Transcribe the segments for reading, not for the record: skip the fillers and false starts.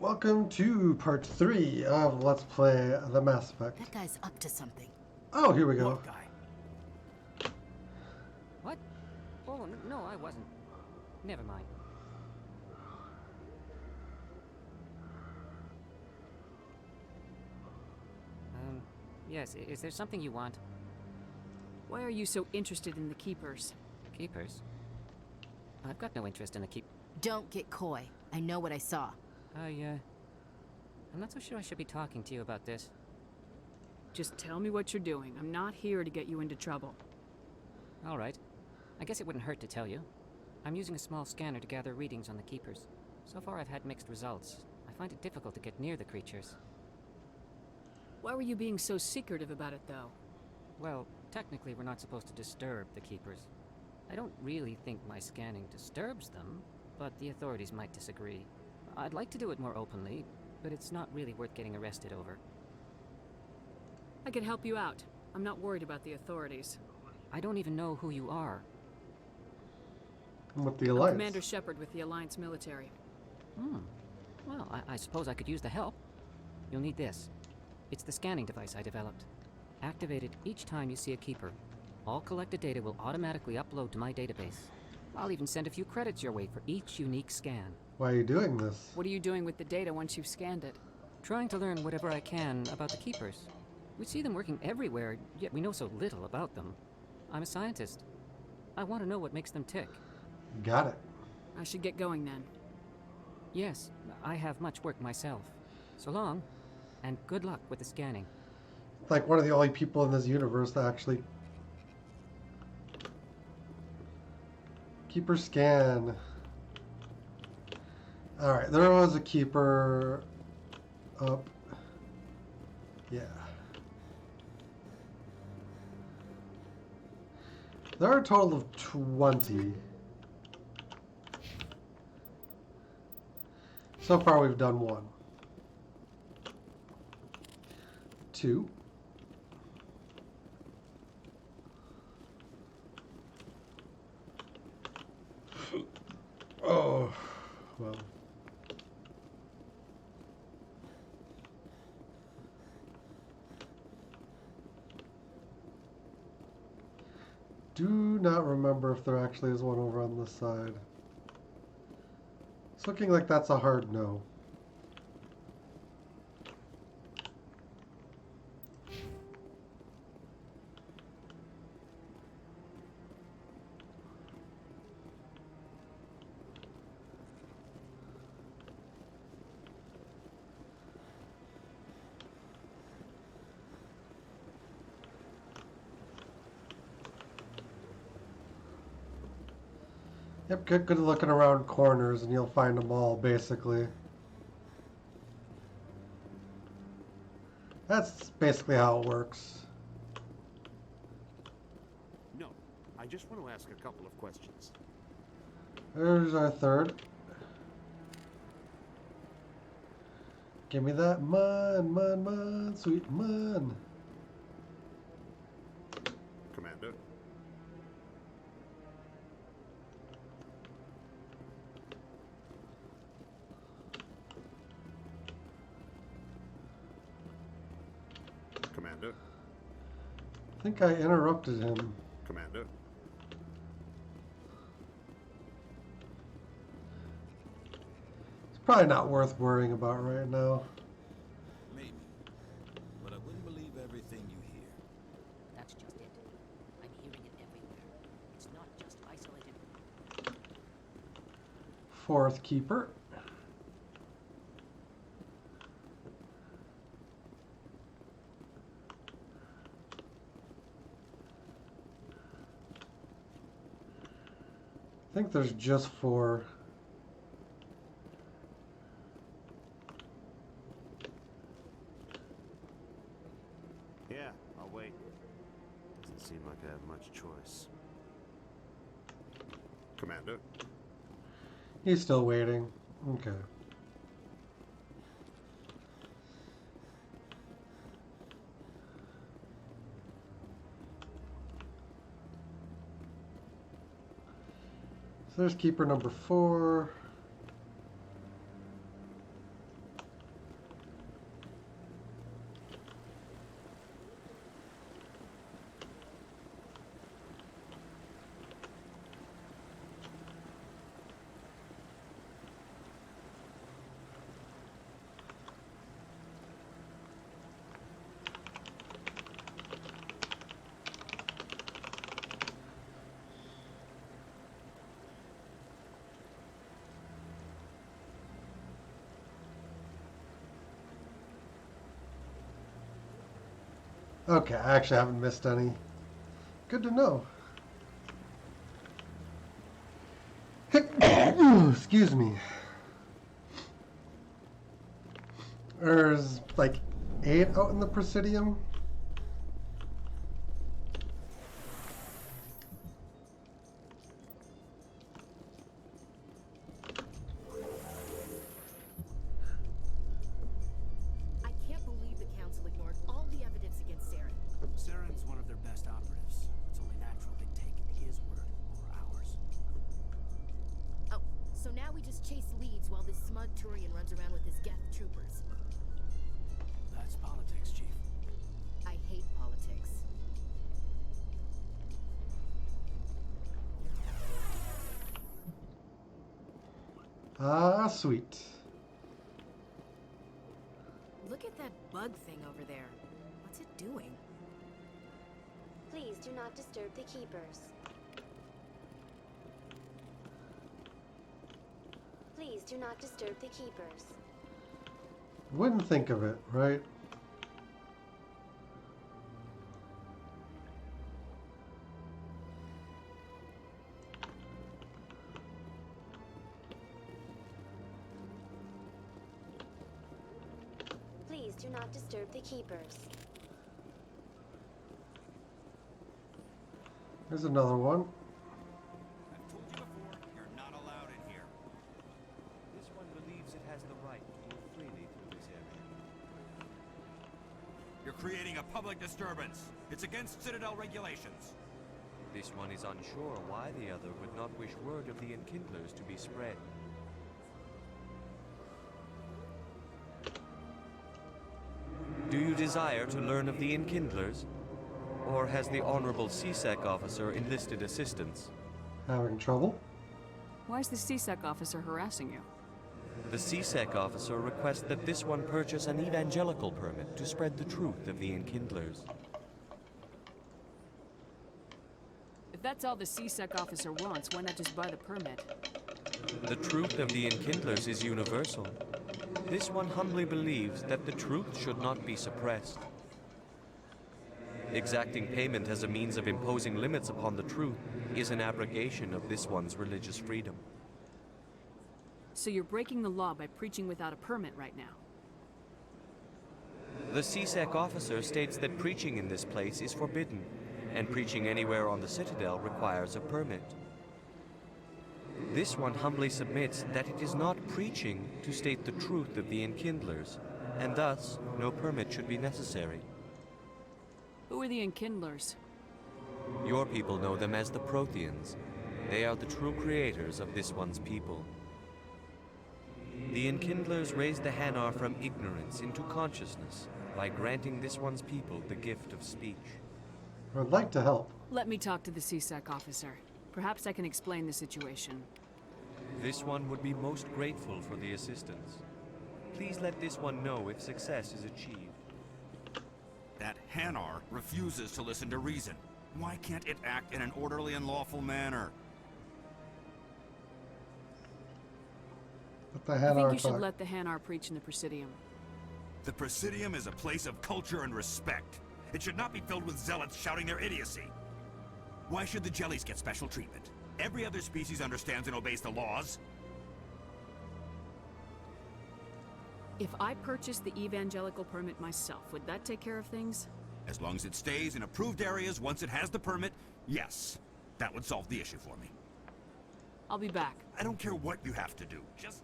Welcome to part 3 of Let's Play the Mass Effect. That guy's up to something. Oh, here we go. What guy? What? Oh, no, I wasn't. Never mind. Yes, is there something you want? Why are you so interested in the Keepers? Keepers? I've got no interest in the keep... Don't get coy. I know what I saw. I'm not so sure I should be talking to you about this. Just tell me what you're doing. I'm not here to get you into trouble. All right. I guess it wouldn't hurt to tell you. I'm using a small scanner to gather readings on the Keepers. So far I've had mixed results. I find it difficult to get near the creatures. Why were you being so secretive about it, though? Well, technically we're not supposed to disturb the Keepers. I don't really think my scanning disturbs them, but the authorities might disagree. I'd like to do it more openly, but it's not really worth getting arrested over. I could help you out. I'm not worried about the authorities. I don't even know who you are. I'm with the I'm Alliance. Commander Shepard with the Alliance military. Well, I suppose I could use the help. You'll need this. It's the scanning device I developed. Activate it each time you see a Keeper. All collected data will automatically upload to my database. I'll even send a few credits your way for each unique scan. Why are you doing this? What are you doing with the data once you've scanned it? Trying to learn whatever I can about the Keepers. We see them working everywhere, yet we know so little about them. I'm a scientist. I want to know what makes them tick. Got it. I should get going then. Yes, I have much work myself. So long, and good luck with the scanning. Like one of the only people in this universe that actually... Keeper scan. Alright, there was a Keeper up. Yeah. There are a total of 20. So far we've done 1. 2. Oh, well. Do not remember if there actually is one over on this side. It's looking like that's a hard no. Yep, good looking around corners and you'll find them all, basically. That's basically how it works. No, I just want to ask a couple of questions. There's our third. Give me that mun, sweet mun. Commander? Commander? I think I interrupted him. Commander? It's probably not worth worrying about right now. Maybe. But I wouldn't believe everything you hear. That's just it. I'm hearing it everywhere. It's not just isolated. 4th Keeper. I think there's just 4. Yeah, I'll wait. Doesn't seem like I have much choice. Commander? He's still waiting. Okay. So there's Keeper number 4. Okay, I actually haven't missed any. Good to know. Excuse me. There's like 8 out in the Presidium. I can't believe the Council ignored all the evidence against Saren. Saren's one of their best operatives. It's only natural they'd take his word over ours. Oh, so now we just chase leads while this smug Turian runs around with his Geth troopers. That's politics, Chief. I hate politics. Ah, sweet. Look at that bug thing over there. What's it doing? Please do not disturb the keepers. Please do not disturb the keepers. Wouldn't think of it, right? Please do not disturb the keepers. There's another one. I've told you before, you're not allowed in here. This one believes it has the right to move freely through this area. You're creating a public disturbance. It's against Citadel regulations. This one is unsure why the other would not wish word of the Enkindlers to be spread. Do you desire to learn of the Enkindlers? Or has the Honorable CSEC officer enlisted assistance? Having trouble? Why is the CSEC officer harassing you? The CSEC officer requests that this one purchase an evangelical permit to spread the truth of the Enkindlers. If that's all the CSEC officer wants, why not just buy the permit? The truth of the Enkindlers is universal. This one humbly believes that the truth should not be suppressed. Exacting payment as a means of imposing limits upon the truth is an abrogation of this one's religious freedom. So you're breaking the law by preaching without a permit right now. The CSEC officer states that preaching in this place is forbidden, and preaching anywhere on the Citadel requires a permit. This one humbly submits that it is not preaching to state the truth of the Enkindlers, and thus no permit should be necessary. Who are the Enkindlers? Your people know them as the Protheans. They are the true creators of this one's people. The Enkindlers raised the Hanar from ignorance into consciousness by granting this one's people the gift of speech. I'd like to help. Let me talk to the CSEC officer. Perhaps I can explain the situation. This one would be most grateful for the assistance. Please let this one know if success is achieved. That Hanar refuses to listen to reason. Why can't it act in an orderly and lawful manner? Let the I Hanar think you talk. should let the Hanar preach in the Presidium. The Presidium is a place of culture and respect. It should not be filled with zealots shouting their idiocy. Why should the Jellies get special treatment? Every other species understands and obeys the laws. If I purchased the evangelical permit myself, would that take care of things? As long as it stays in approved areas once it has the permit, yes. That would solve the issue for me. I'll be back. I don't care what you have to do, just...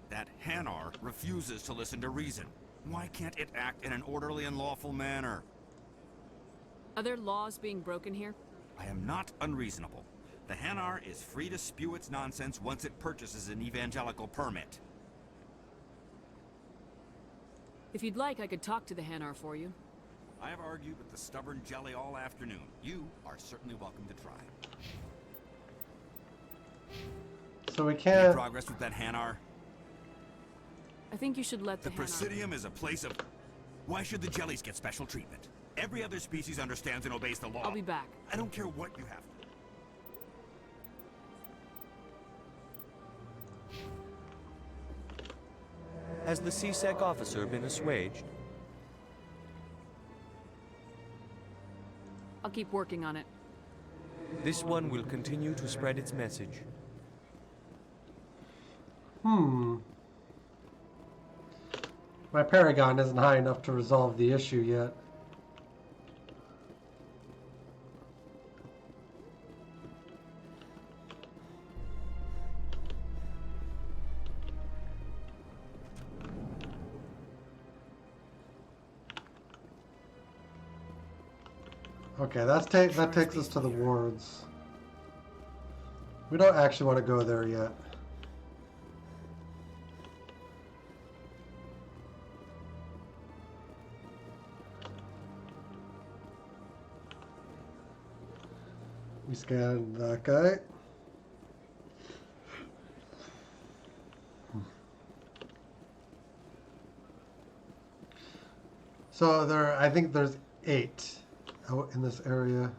That Hanar refuses to listen to reason. Why can't it act in an orderly and lawful manner? Are there laws being broken here? I am not unreasonable. The Hanar is free to spew its nonsense once it purchases an evangelical permit. If you'd like, I could talk to the Hanar for you. I have argued with the stubborn Jelly all afternoon. You are certainly welcome to try. So we Any can't. progress with that Hanar? I think you should let the The Hanar... Presidium is a place of... Why should the Jellies get special treatment? Every other species understands and obeys the law. I'll be back. I don't care what you have to do. Has the CSEC officer been assuaged? keep working on it. This one will continue to spread its message. My Paragon isn't high enough to resolve the issue yet. Okay, that takes us to the wards. We don't actually want to go there yet. We scanned that guy. So I think there's 8 out in this area.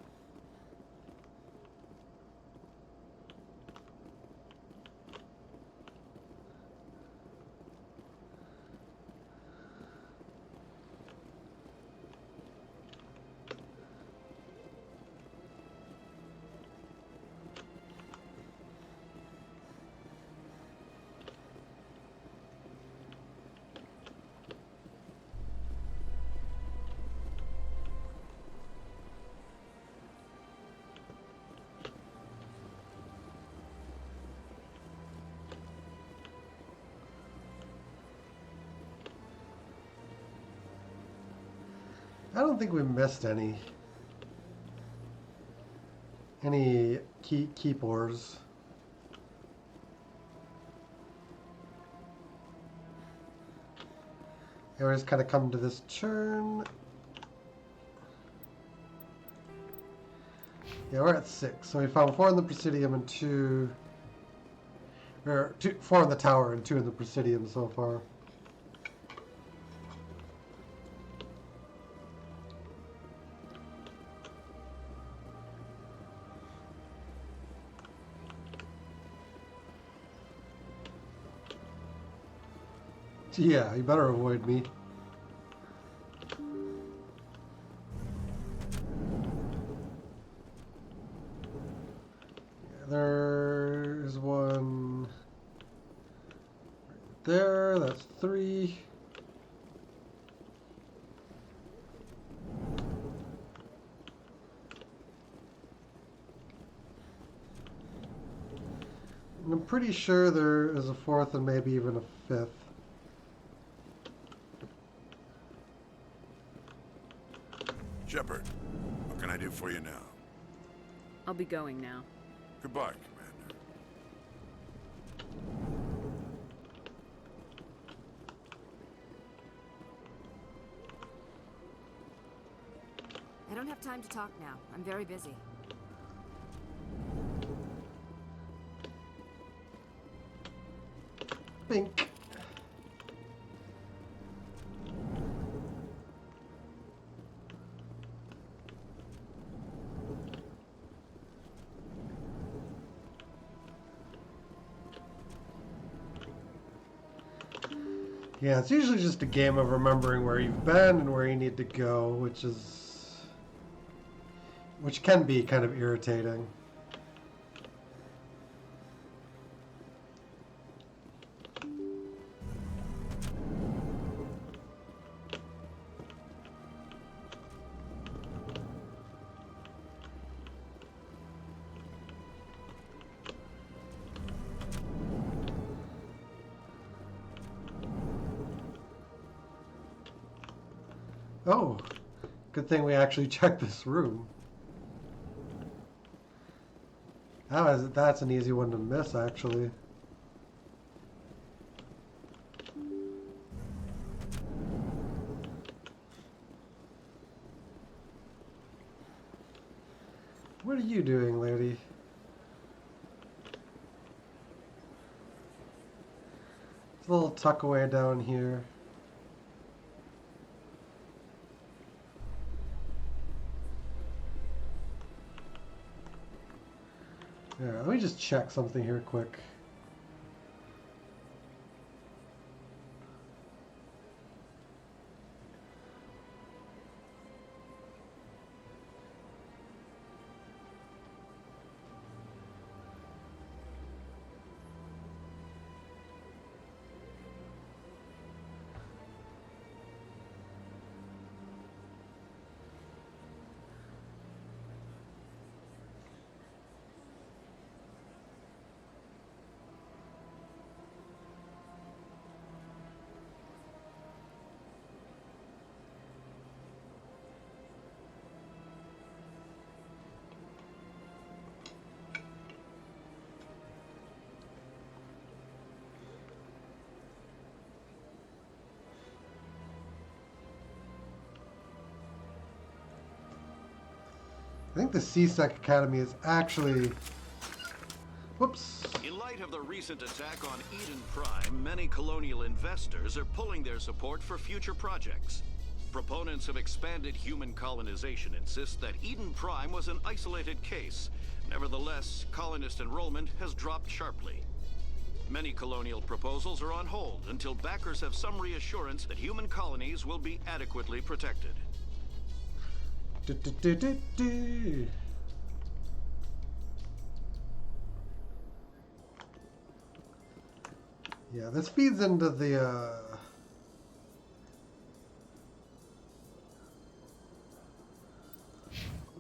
I don't think we missed any keepers. And we just kind of come to this turn. Yeah, we're at 6. So we found 4 in the Presidium and 2, or 4 in the tower and 2 in the Presidium so far. Yeah, you better avoid me. Yeah, there's one right there. That's 3. And I'm pretty sure there is a 4th and maybe even a 5th. Shepard, what can I do for you now? I'll be going now. Goodbye, Commander. I don't have time to talk now. I'm very busy. Bink. Yeah, it's usually just a game of remembering where you've been and where you need to go, which can be kind of irritating. Oh, good thing we actually checked this room. That's an easy one to miss, actually. What are you doing, lady? It's a little tuck away down here. Yeah, let me just check something here quick. I think the CSEC Academy is actually... Whoops. In light of the recent attack on Eden Prime, many colonial investors are pulling their support for future projects. Proponents of expanded human colonization insist that Eden Prime was an isolated case. Nevertheless, colonist enrollment has dropped sharply. Many colonial proposals are on hold until backers have some reassurance that human colonies will be adequately protected. Yeah, this feeds into the,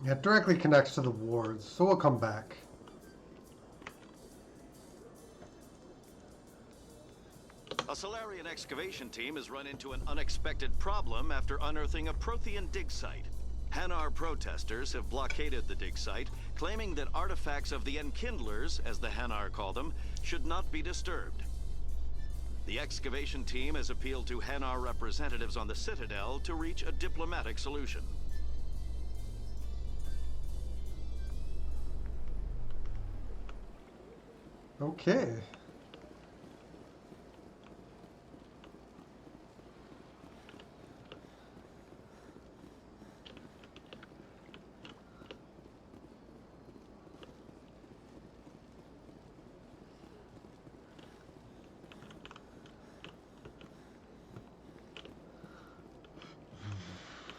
yeah, it directly connects to the wards, so we'll come back. A Solarian excavation team has run into an unexpected problem after unearthing a Prothean dig site. Hanar protesters have blockaded the dig site, claiming that artifacts of the Enkindlers, as the Hanar call them, should not be disturbed. The excavation team has appealed to Hanar representatives on the Citadel to reach a diplomatic solution. Okay.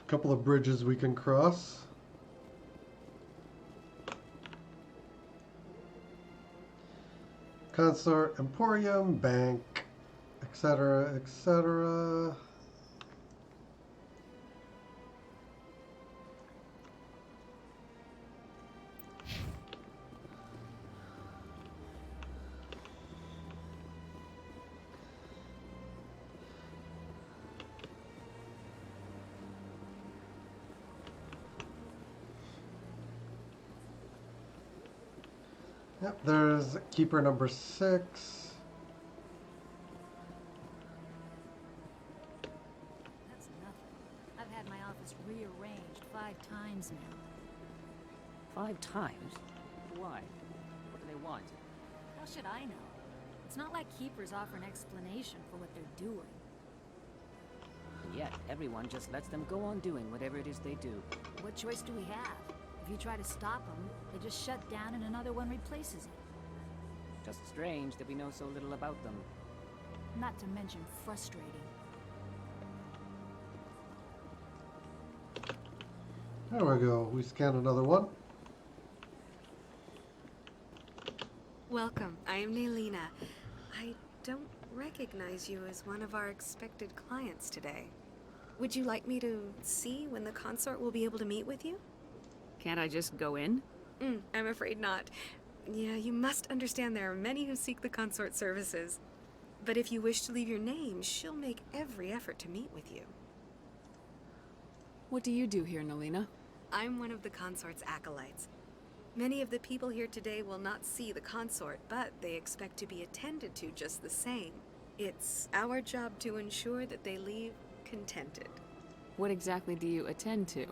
Couple of bridges we can cross. Consort, Emporium, Bank, etc., etc. Yep, there's Keeper number 6. That's nothing. I've had my office rearranged 5 times now. 5 times? Why? What do they want? How should I know? It's not like Keepers offer an explanation for what they're doing. And yet, everyone just lets them go on doing whatever it is they do. What choice do we have? If you try to stop them, they just shut down and another one replaces it. Just strange that we know so little about them. Not to mention frustrating. There we go. We scan another one. Welcome. I am Nelina. I don't recognize you as one of our expected clients today. Would you like me to see when the consort will be able to meet with you? Can't I just go in? I'm afraid not. Yeah, you must understand there are many who seek the consort services. But if you wish to leave your name, she'll make every effort to meet with you. What do you do here, Nelina? I'm one of the consort's acolytes. Many of the people here today will not see the consort, but they expect to be attended to just the same. It's our job to ensure that they leave contented. What exactly do you attend to?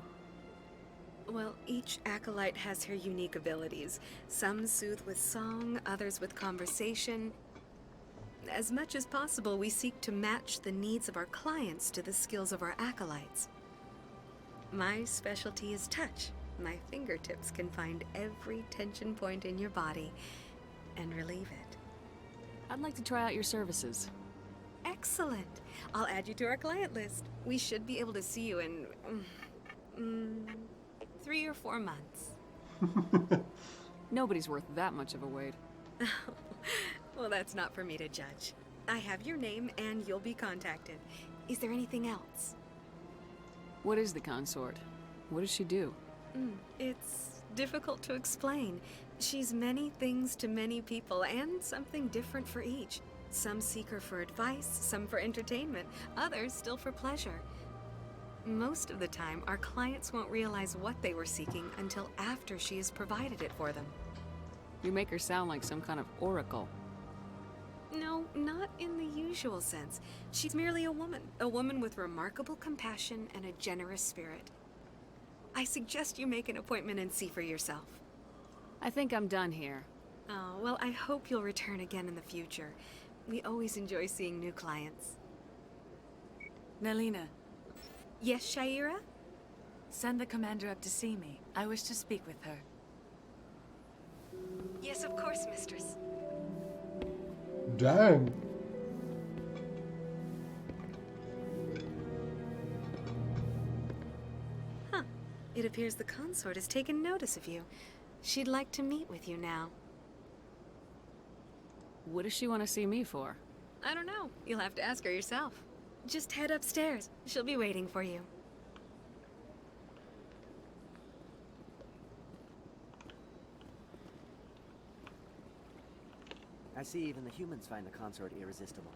Well, each acolyte has her unique abilities. Some soothe with song, others with conversation. As much as possible, we seek to match the needs of our clients to the skills of our acolytes. My specialty is touch. My fingertips can find every tension point in your body and relieve it. I'd like to try out your services. Excellent. I'll add you to our client list. We should be able to see you in 3 or 4 months. Nobody's worth that much of a wait. Well, that's not for me to judge. I have your name and you'll be contacted. Is there anything else? What is the consort? What does she do? It's difficult to explain. She's many things to many people and something different for each. Some seek her for advice, some for entertainment, others still for pleasure. Most of the time, our clients won't realize what they were seeking until after she has provided it for them. You make her sound like some kind of oracle. No, not in the usual sense. She's merely a woman with remarkable compassion and a generous spirit. I suggest you make an appointment and see for yourself. I think I'm done here. Oh, well, I hope you'll return again in the future. We always enjoy seeing new clients. Nelina. Yes, Shaira? Send the commander up to see me. I wish to speak with her. Yes, of course, mistress. Dang. Huh. It appears the consort has taken notice of you. She'd like to meet with you now. What does she want to see me for? I don't know. You'll have to ask her yourself. Just head upstairs. She'll be waiting for you. I see even the humans find the consort irresistible.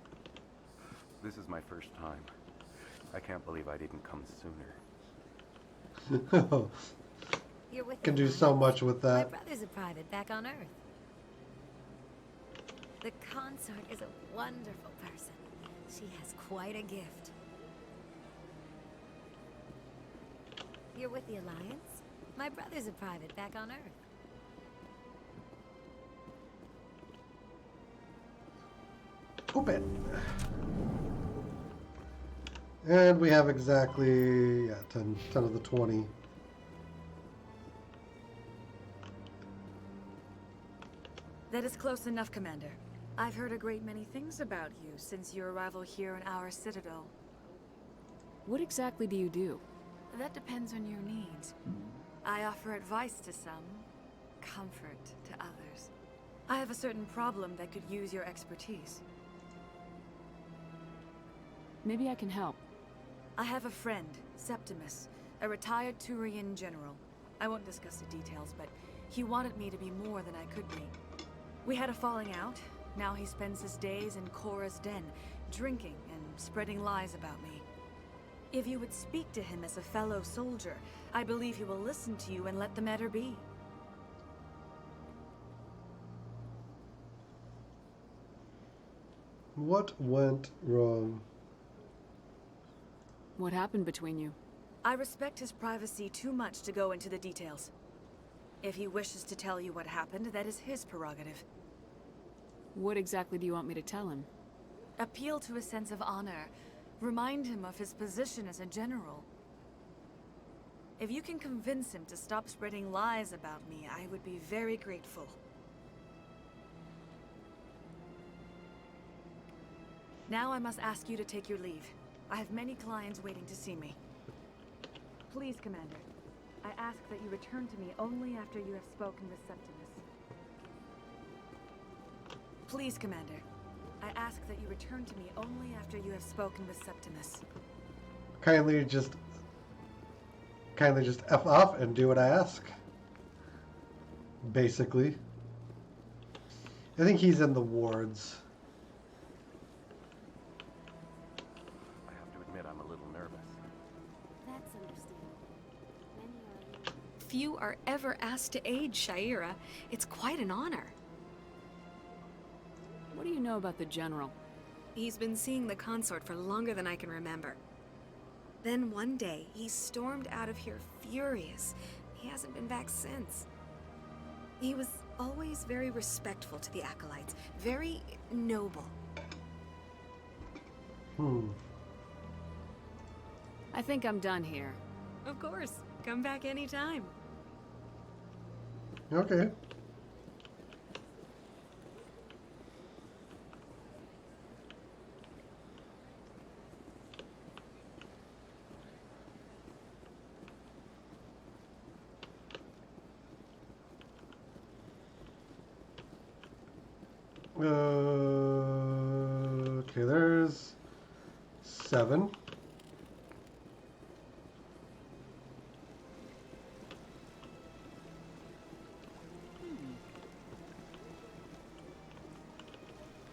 This is my first time. I can't believe I didn't come sooner. You're with Can the do so Alliance. much with that. My brother's a private back on Earth. The consort is a wonderful person. She has quite a gift. You're with the Alliance? My brother's a private back on Earth. Open. And we have exactly 10 of the 20. That is close enough, Commander. I've heard a great many things about you since your arrival here in our citadel. What exactly do you do? That depends on your needs. I offer advice to some, comfort to others. I have a certain problem that could use your expertise. Maybe I can help. I have a friend, Septimus, a retired Turian general. I won't discuss the details, but he wanted me to be more than I could be. We had a falling out. Now he spends his days in Korra's den, drinking and spreading lies about me. If you would speak to him as a fellow soldier, I believe he will listen to you and let the matter be. What went wrong? What happened between you? I respect his privacy too much to go into the details. If he wishes to tell you what happened, that is his prerogative. What exactly do you want me to tell him? Appeal to his sense of honor. Remind him of his position as a general. If you can convince him to stop spreading lies about me, I would be very grateful. Now I must ask you to take your leave. I have many clients waiting to see me. Please, Commander. I ask that you return to me only after you have spoken with Septimus. Please, Commander. I ask that you return to me only after you have spoken with Septimus. Kindly just F off and do what I ask. Basically. I think he's in the wards. I have to admit I'm a little nervous. That's understandable. Many are... Few are ever asked to aid Shaira. It's quite an honor. What do you know about the General? He's been seeing the consort for longer than I can remember. Then one day, he stormed out of here furious. He hasn't been back since. He was always very respectful to the acolytes, very noble. I think I'm done here. Of course. Come back anytime. Okay. Okay, there's 7.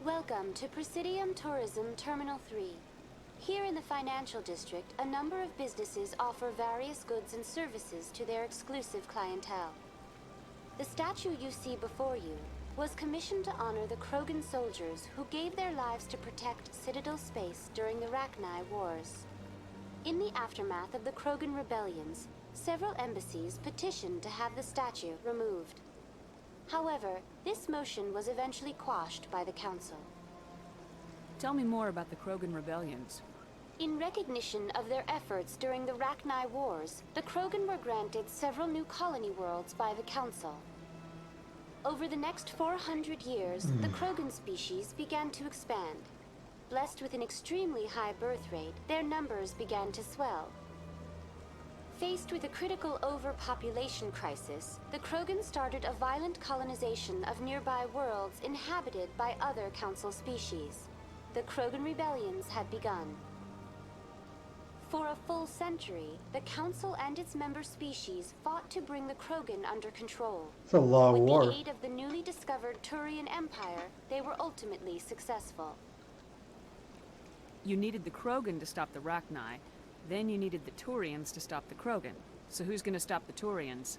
Welcome to Presidium Tourism Terminal 3. Here in the financial district, a number of businesses offer various goods and services to their exclusive clientele. The statue you see before you was commissioned to honor the Krogan soldiers who gave their lives to protect Citadel space during the Rachni Wars. In the aftermath of the Krogan rebellions, several embassies petitioned to have the statue removed. However, this motion was eventually quashed by the Council. Tell me more about the Krogan rebellions. In recognition of their efforts during the Rachni Wars, the Krogan were granted several new colony worlds by the Council. Over the next 400 years, the Krogan species began to expand. Blessed with an extremely high birth rate, their numbers began to swell. Faced with a critical overpopulation crisis, the Krogan started a violent colonization of nearby worlds inhabited by other Council species. The Krogan rebellions had begun. For a full century, the Council and its member species fought to bring the Krogan under control. It's a long war. With the aid of the newly discovered Turian Empire, they were ultimately successful. You needed the Krogan to stop the Rachni, then you needed the Turians to stop the Krogan. So who's gonna stop the Turians?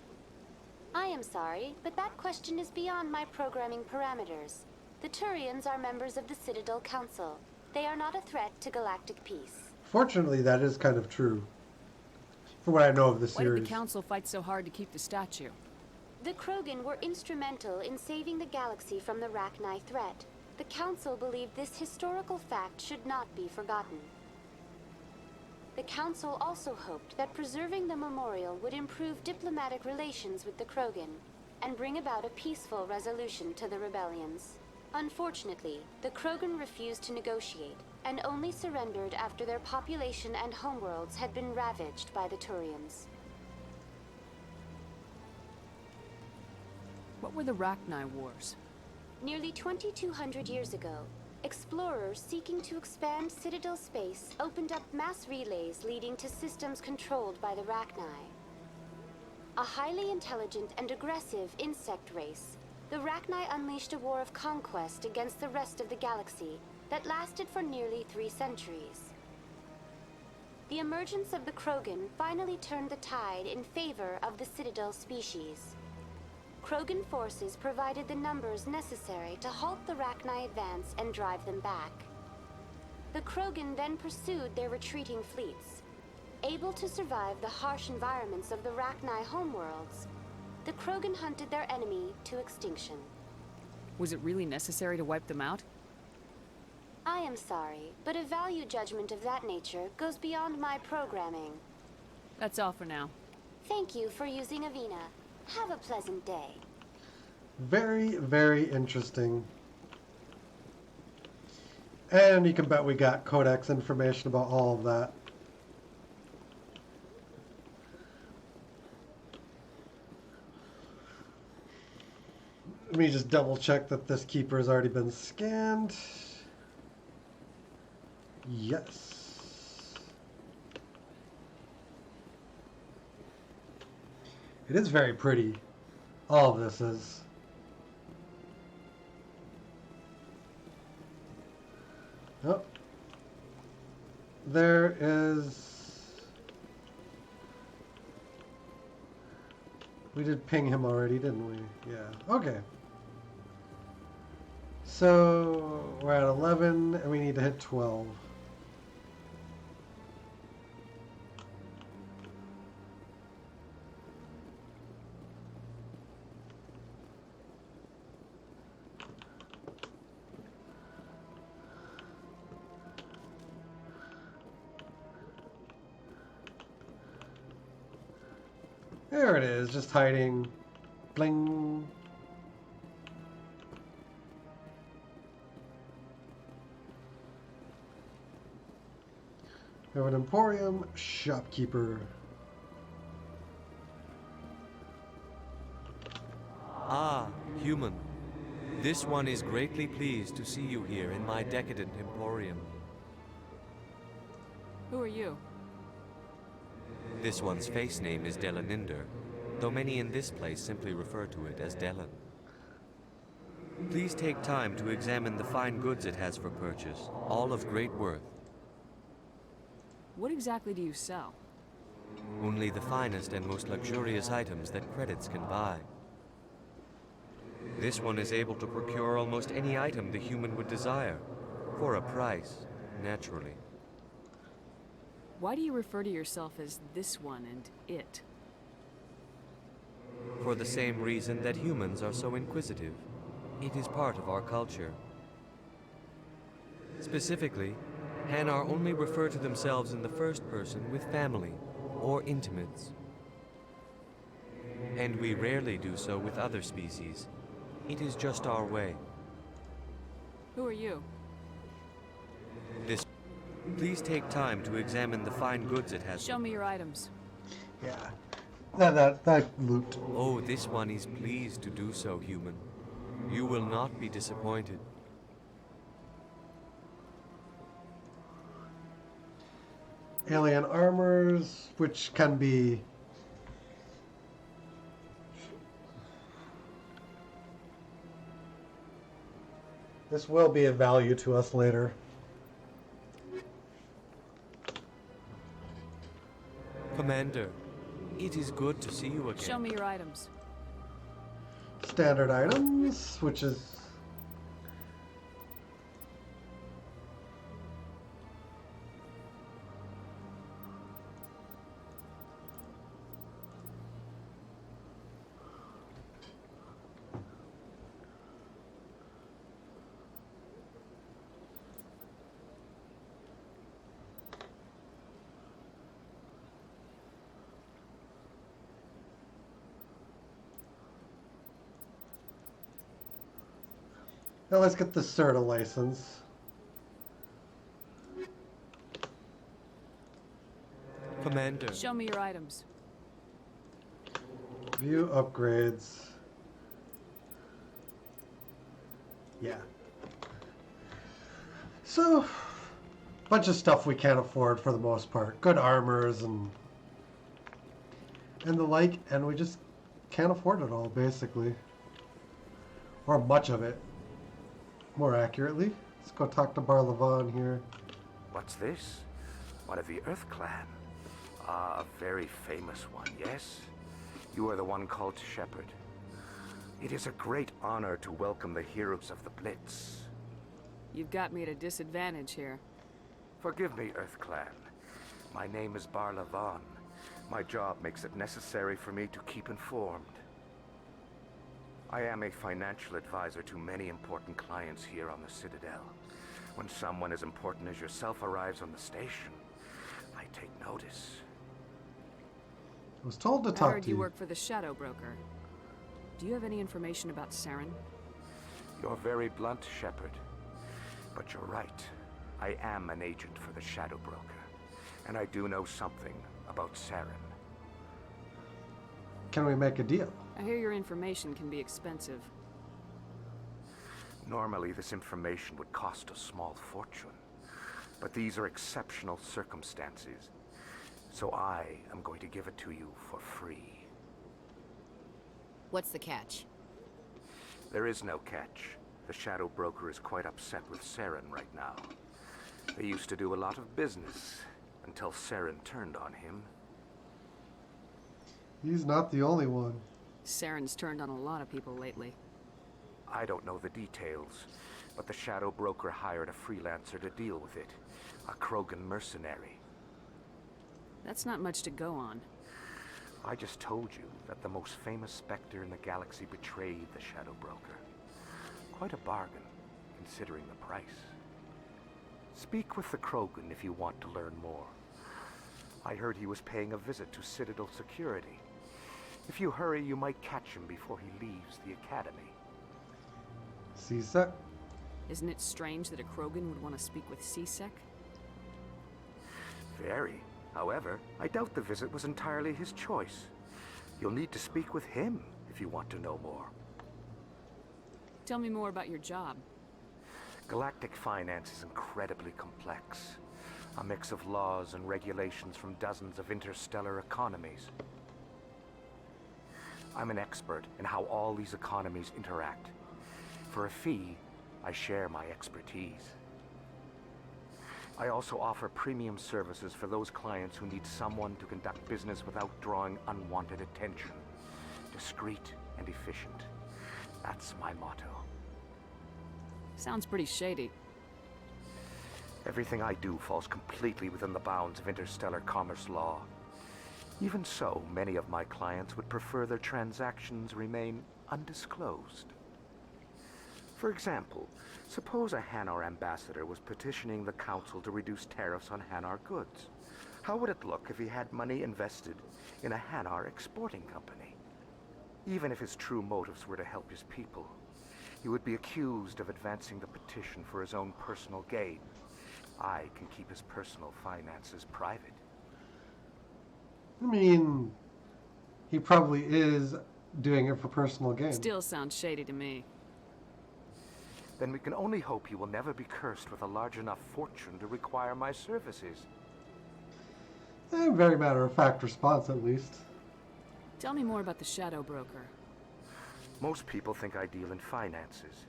I am sorry, but that question is beyond my programming parameters. The Turians are members of the Citadel Council. They are not a threat to galactic peace. Fortunately, that is kind of true. From what I know of the Why series. did the Council fight so hard to keep the statue? The Krogan were instrumental in saving the galaxy from the Rachni threat. The Council believed this historical fact should not be forgotten. The Council also hoped that preserving the memorial would improve diplomatic relations with the Krogan and bring about a peaceful resolution to the rebellions. Unfortunately, the Krogan refused to negotiate and only surrendered after their population and homeworlds had been ravaged by the Turians. What were the Rachni Wars? Nearly 2,200 years ago, explorers seeking to expand Citadel space opened up mass relays leading to systems controlled by the Rachni. A highly intelligent and aggressive insect race, the Rachni unleashed a war of conquest against the rest of the galaxy that lasted for nearly 3 centuries. The emergence of the Krogan finally turned the tide in favor of the Citadel species. Krogan forces provided the numbers necessary to halt the Rachni advance and drive them back. The Krogan then pursued their retreating fleets. Able to survive the harsh environments of the Rachni homeworlds, the Krogan hunted their enemy to extinction. Was it really necessary to wipe them out? I am sorry, but a value judgment of that nature goes beyond my programming. That's all for now. Thank you for using Avina. Have a pleasant day. Very, very interesting. And you can bet we got Codex information about all of that. Let me just double check that this keeper has already been scanned. Yes. It is very pretty. All of this is. Oh. There is... We did ping him already, didn't we? Yeah. Okay. So we're at 11 and we need to hit 12. There it is, just hiding. Bling. We have an Emporium shopkeeper. Ah, human. This one is greatly pleased to see you here in my decadent Emporium. Who are you? This one's face name is Delaninder, though many in this place simply refer to it as Delan. Please take time to examine the fine goods it has for purchase, all of great worth. What exactly do you sell? Only the finest and most luxurious items that credits can buy. This one is able to procure almost any item the human would desire, for a price, naturally. Why do you refer to yourself as this one and it? For the same reason that humans are so inquisitive. It is part of our culture. Specifically, Hanar only refer to themselves in the first person with family or intimates. And we rarely do so with other species. It is just our way. Who are you? This. Please take time to examine the fine goods it has. Show me your items. Yeah. That loot. Oh, this one is pleased to do so, human. You will not be disappointed. Alien armors, which can be... This will be of value to us later. Commander, it is good to see you again. Show me your items. Standard items, which is... Now let's get the CERTA license. Commander. Show me your items. View upgrades. Yeah. So, bunch of stuff we can't afford for the most part. Good armors and the like, and we just can't afford it all, basically. Or much of it. More accurately. Let's go talk to Barlavan here. What's this? One of the Earth Clan. Ah, a very famous one, yes? You are the one called Shepard. It is a great honor to welcome the heroes of the Blitz. You've got me at a disadvantage here. Forgive me, Earth Clan. My name is Barlavan. My job makes it necessary for me to keep informed. I am a financial advisor to many important clients here on the Citadel. When someone as important as yourself arrives on the station, I take notice. I was told to I talk heard to you you. work for the Shadow Broker. Do you have any information about Saren? You're very blunt, Shepard. But you're right. I am an agent for the Shadow Broker. And I do know something about Saren. Can we make a deal? I hear your information can be expensive. Normally, this information would cost a small fortune. But these are exceptional circumstances. So I am going to give it to you for free. What's the catch? There is no catch. The Shadow Broker is quite upset with Saren right now. They used to do a lot of business until Saren turned on him. He's not the only one. Saren's turned on a lot of people lately. I don't know the details, but the Shadow Broker hired a freelancer to deal with it. A Krogan mercenary. That's not much to go on. I just told you that the most famous Spectre in the galaxy betrayed the Shadow Broker. Quite a bargain, considering the price. Speak with the Krogan if you want to learn more. I heard he was paying a visit to Citadel security. If you hurry, you might catch him before he leaves the Academy. CSEC? Isn't it strange that a Krogan would want to speak with CSEC? Very. However, I doubt the visit was entirely his choice. You'll need to speak with him if you want to know more. Tell me more about your job. Galactic finance is incredibly complex. A mix of laws and regulations from dozens of interstellar economies. I'm an expert in how all these economies interact. For a fee, I share my expertise. I also offer premium services for those clients who need someone to conduct business without drawing unwanted attention. Discreet and efficient. That's my motto. Sounds pretty shady. Everything I do falls completely within the bounds of interstellar commerce law. Even so, many of my clients would prefer their transactions remain undisclosed. For example, suppose a Hanar ambassador was petitioning the council to reduce tariffs on Hanar goods. How would it look if he had money invested in a Hanar exporting company? Even if his true motives were to help his people, he would be accused of advancing the petition for his own personal gain. I can keep his personal finances private. I mean, he probably is doing it for personal gain. Still sounds shady to me. Then we can only hope he will never be cursed with a large enough fortune to require my services. A very matter-of-fact response, at least. Tell me more about the Shadow Broker. Most people think I deal in finances,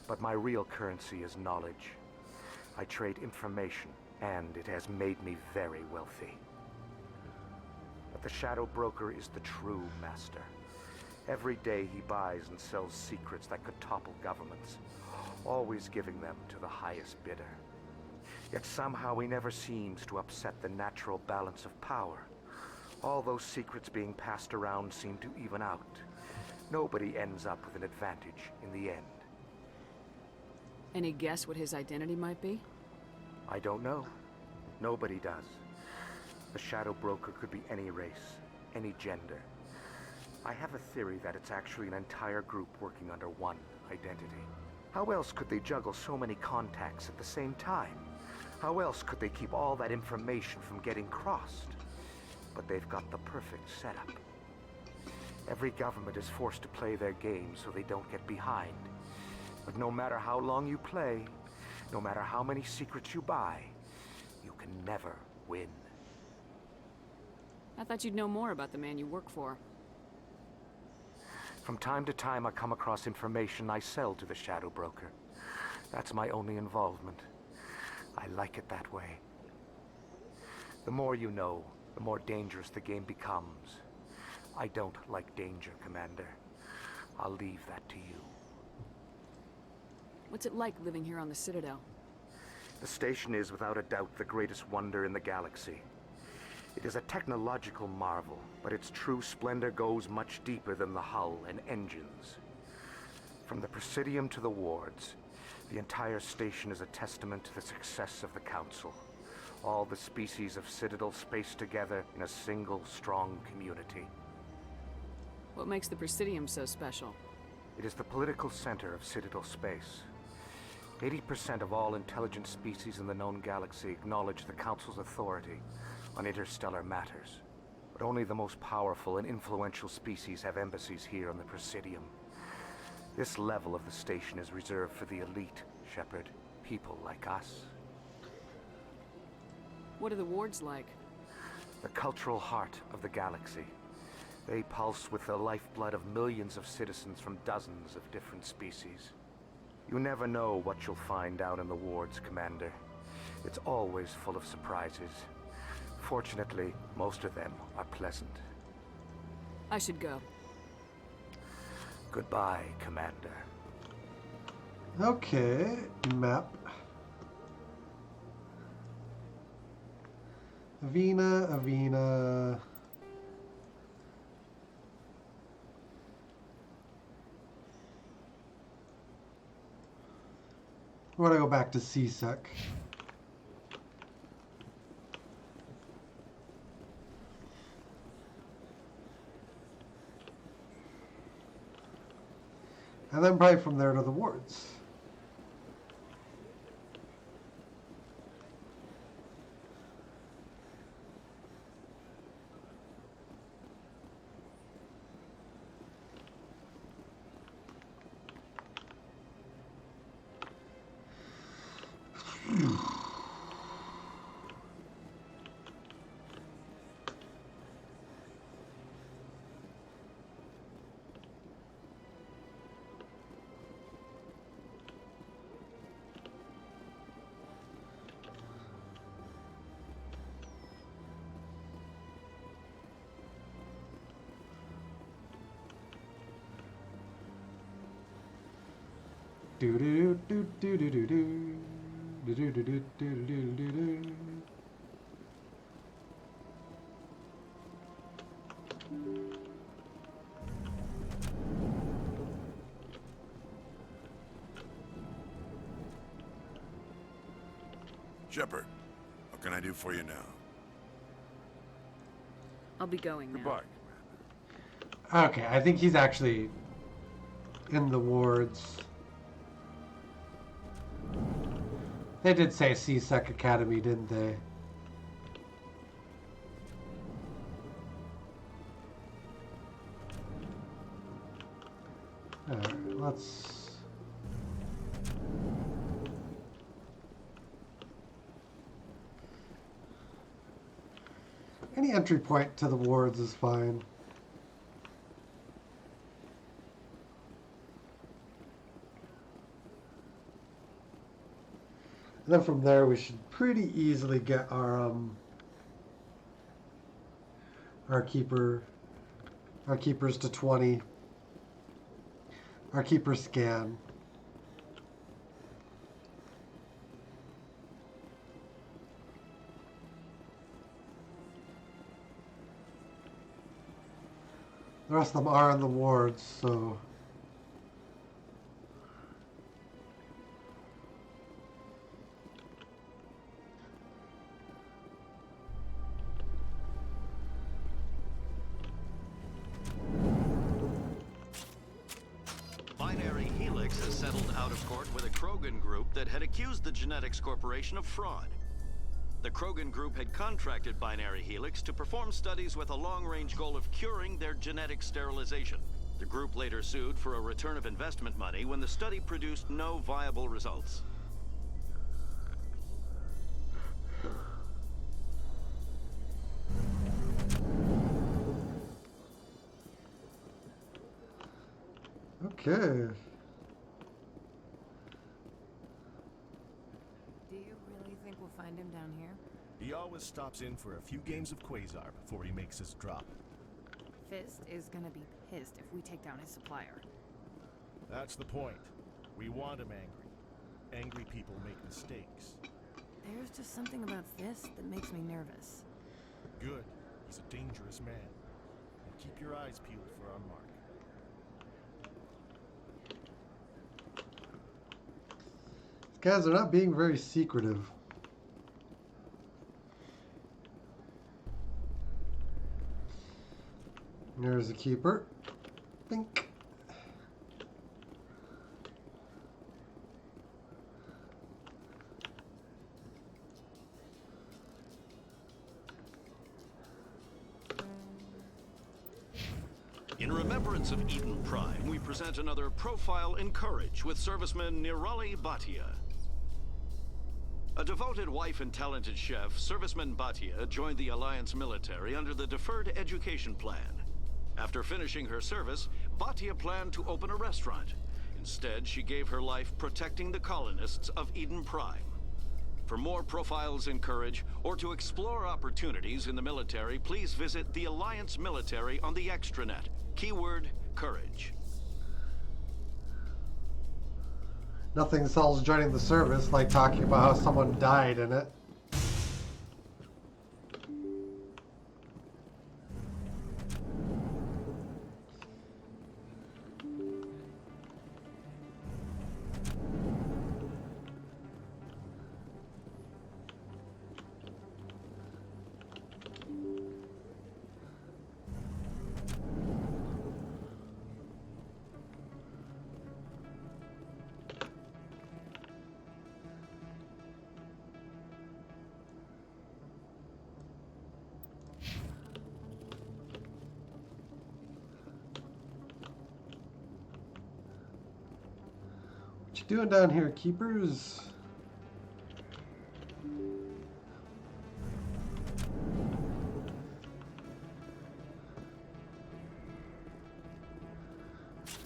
but my real currency is knowledge. I trade information, and it has made me very wealthy. But the Shadow Broker is the true master. Every day he buys and sells secrets that could topple governments, always giving them to the highest bidder. Yet somehow he never seems to upset the natural balance of power. All those secrets being passed around seem to even out. Nobody ends up with an advantage in the end. Any guess what his identity might be? I don't know. Nobody does. The Shadow Broker could be any race, any gender. I have a theory that it's actually an entire group working under one identity. How else could they juggle so many contacts at the same time? How else could they keep all that information from getting crossed? But they've got the perfect setup. Every government is forced to play their game so they don't get behind. But no matter how long you play, no matter how many secrets you buy, you can never win. I thought you'd know more about the man you work for. From time to time, I come across information I sell to the Shadow Broker. That's my only involvement. I like it that way. The more you know, the more dangerous the game becomes. I don't like danger, Commander. I'll leave that to you. What's it like living here on the Citadel? The station is without a doubt the greatest wonder in the galaxy. It is a technological marvel, but its true splendor goes much deeper than the hull and engines. From the Presidium to the wards, the entire station is a testament to the success of the Council. All the species of Citadel spaced together in a single, strong community. What makes the Presidium so special? It is the political center of Citadel space. 80% of all intelligent species in the known galaxy acknowledge the Council's authority on interstellar matters. But only the most powerful and influential species have embassies here on the Presidium. This level of the station is reserved for the elite, Shepard. People like us. What are the wards like? The cultural heart of the galaxy. They pulse with the lifeblood of millions of citizens from dozens of different species. You never know what you'll find out in the wards, Commander. It's always full of surprises. Fortunately, most of them are pleasant. I should go. Goodbye, Commander. Okay, map. Avina. We're gonna go back to CSEC. And then probably from there to the wards. Do do do do do do do do do do do do do do. Shepard, what can I do for you now? I'll be going now. Goodbye. Okay, I think he's actually in the wards. They did say C-Sec Academy, didn't they? Alright, let's... Any entry point to the wards is fine. And then from there we should pretty easily get our keepers to 20. Our keeper scan. The rest of them are in the wards, so... Binary Helix has settled out of court with a Krogan group that had accused the Genetics Corporation of fraud. The Krogan group had contracted Binary Helix to perform studies with a long-range goal of curing their genetic sterilization. The group later sued for a return of investment money when the study produced no viable results. Okay. Do you really think we'll find him down here? He always stops in for a few games of Quasar before he makes his drop. Fist is gonna be pissed if we take down his supplier. That's the point. We want him angry. Angry people make mistakes. There's just something about Fist that makes me nervous. Good. He's a dangerous man. And keep your eyes peeled for our mark. These guys are not being very secretive. There's a keeper. Bink. In remembrance of Eden Prime, we present another profile in courage with serviceman Nirali Bhatia. A devoted wife and talented chef, Serviceman Bhatia joined the Alliance military under the Deferred Education Plan. After finishing her service, Bhatia planned to open a restaurant. Instead, she gave her life protecting the colonists of Eden Prime. For more profiles in courage, or to explore opportunities in the military, please visit the Alliance military on the extranet. Keyword, courage. Nothing sells joining the service like talking about how someone died in it. What you doing down here, keepers?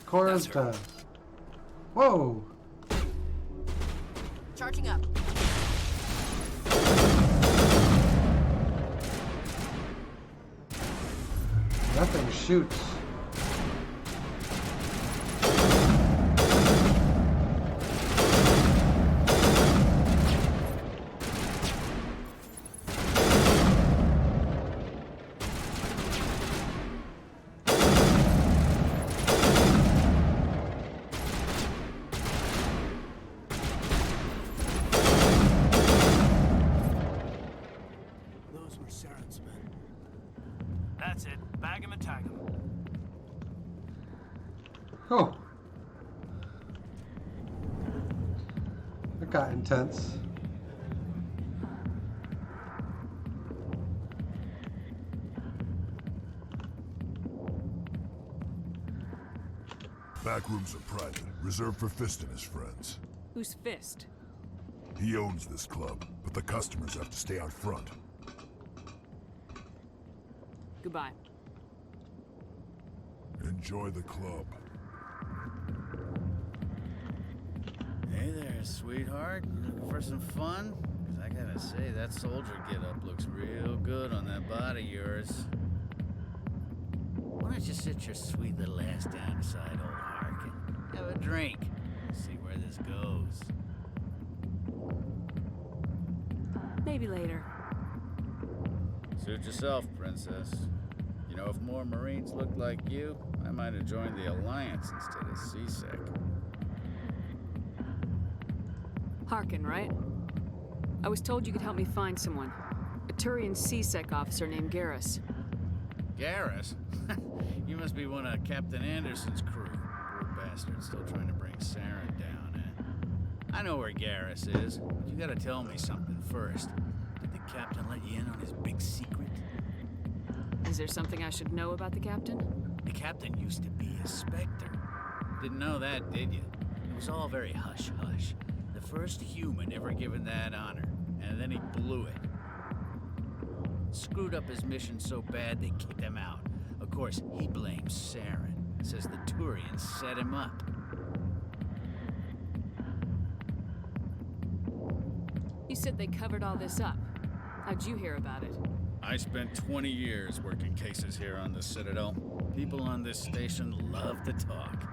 Cora's done. Whoa! Charging up. That thing shoots. Or Saren's men. That's it. Bag him and tag him. Oh. It got intense. Back rooms are private, reserved for Fist and his friends. Who's Fist? He owns this club, but the customers have to stay out front. Goodbye. Enjoy the club. Hey there, sweetheart. Looking for some fun? 'Cause I gotta say, that soldier get-up looks real good on that body of yours. Why don't you sit your sweet little ass down beside old Harkin? Have a drink. See where this goes. Maybe later. Suit yourself, princess. You know, if more Marines looked like you, I might have joined the Alliance instead of CSEC. Harkin, right? I was told you could help me find someone. A Turian CSEC officer named Garrus. Garrus? You must be one of Captain Anderson's crew. Poor bastard, still trying to bring Saren down, eh? I know where Garrus is, but you gotta tell me something first. Did the captain let you in on his big secret? Is there something I should know about the captain? The captain used to be a Spectre. Didn't know that, did you? It was all very hush-hush. The first human ever given that honor, and then he blew it. Screwed up his mission so bad they kicked him out. Of course, he blames Saren. Says the Turians set him up. You said they covered all this up. How'd you hear about it? I spent 20 years working cases here on the Citadel. People on this station love to talk.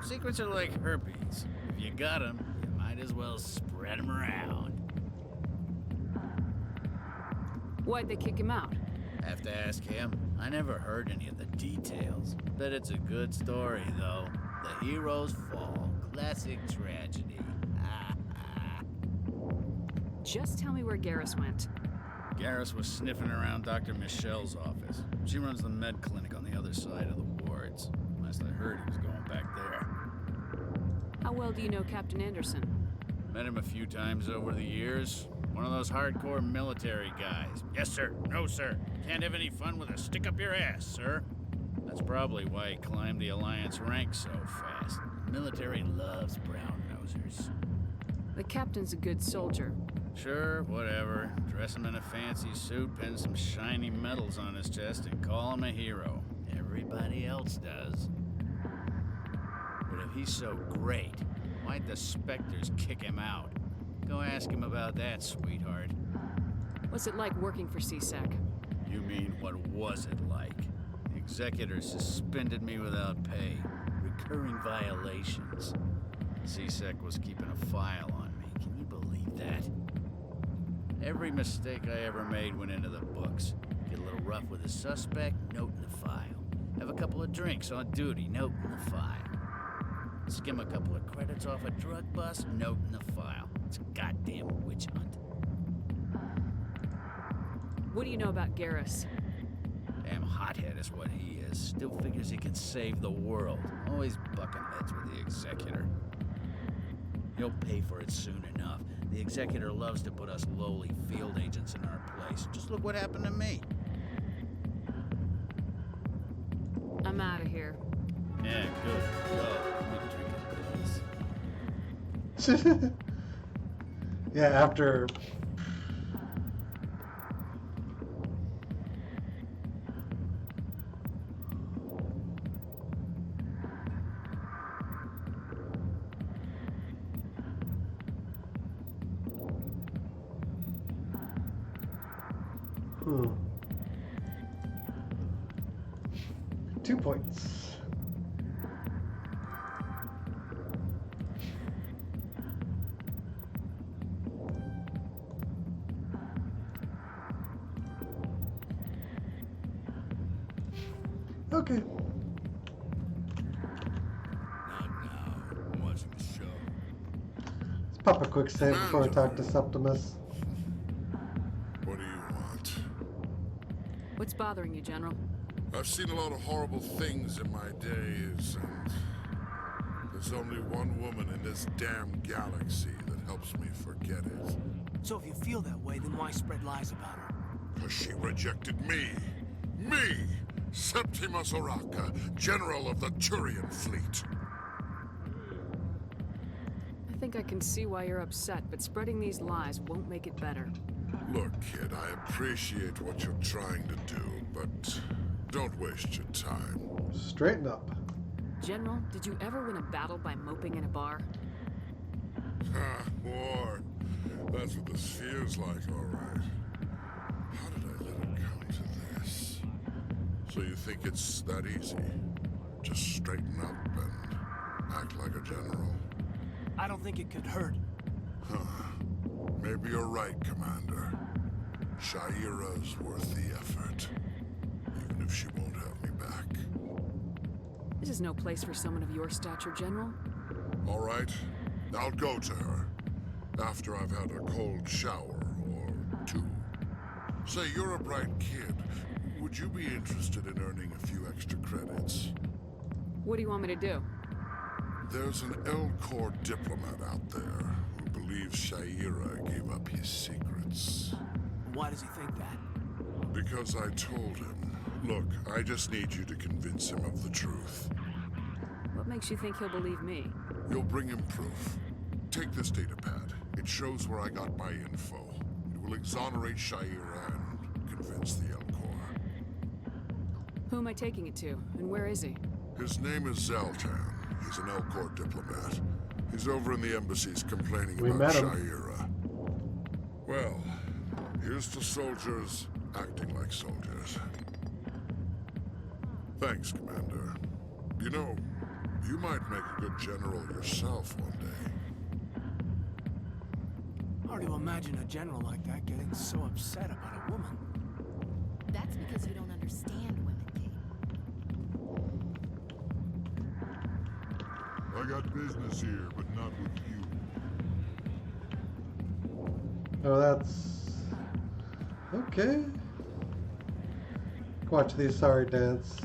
Secrets are like herpes. If you got them, you might as well spread them around. Why'd they kick him out? Have to ask him. I never heard any of the details. Bet it's a good story, though. The heroes fall. Classic tragedy. Just tell me where Garrus went. Garrus was sniffing around Dr. Michelle's office. She runs the med clinic on the other side of the wards. Last I heard, he was going back there. How well do you know Captain Anderson? Met him a few times over the years. One of those hardcore military guys. Yes, sir. No, sir. Can't have any fun with a stick up your ass, sir. That's probably why he climbed the Alliance ranks so fast. The military loves brown-nosers. The captain's a good soldier. Sure, whatever. Dress him in a fancy suit, pin some shiny medals on his chest, and call him a hero. Everybody else does. But if he's so great, why'd the Spectres kick him out? Go ask him about that, sweetheart. What's it like working for CSEC? You mean, what was it like? The executor suspended me without pay. Recurring violations. CSEC was keeping a file on me. Can you believe that? Every mistake I ever made went into the books. Get a little rough with a suspect, note in the file. Have a couple of drinks on duty, note in the file. Skim a couple of credits off a drug bust, note in the file. It's a goddamn witch hunt. What do you know about Garrus? Damn hothead is what he is. Still figures he can save the world. Always bucking heads with the executor. He'll pay for it soon enough. The executor loves to put us lowly field agents in our place. Just look what happened to me. I'm out of here. Yeah, good. Well, let me drink it, please. Yeah, after... Hmm. 2 points. Okay. I'm watching the show. Let's pop a quick save before I talk to Septimus. What do you want? What's bothering you, General? I've seen a lot of horrible things in my days, and there's only one woman in this damn galaxy that helps me forget it. So if you feel that way, then why spread lies about her? Because she rejected me. Me! Septimus Oraka, General of the Turian Fleet. I think I can see why you're upset, but spreading these lies won't make it better. Look, kid, I appreciate what you're trying to do, but don't waste your time. Straighten up. General, did you ever win a battle by moping in a bar? Ha, war. That's what this feels like, all right. How did I let it come to this? So you think it's that easy? Just straighten up and act like a general? I don't think it could hurt. Huh. Maybe you're right, Commander. Shaira's worth the effort. Even if she won't have me back. This is no place for someone of your stature, General. All right. I'll go to her. After I've had a cold shower or two. Say, you're a bright kid. Would you be interested in earning a few extra credits? What do you want me to do? There's an Elcor diplomat out there who believes Shaira gave up his secrets. Why does he think that? Because I told him. Look, I just need you to convince him of the truth. What makes you think he'll believe me? You'll bring him proof. Take this datapad. It shows where I got my info. It will exonerate Shaira and convince the Elcor. Who am I taking it to, and where is he? His name is Zaltan. He's an Elcor diplomat. He's over in the embassies complaining about Shaira. Well, here's to soldiers acting like soldiers. Thanks, Commander. You know, you might make a good general yourself one day. Hard to imagine a general like that getting so upset about a woman. That's because you don't understand women, Kate. I got business here, but not with you. Oh, that's... okay. Watch the Asari dance.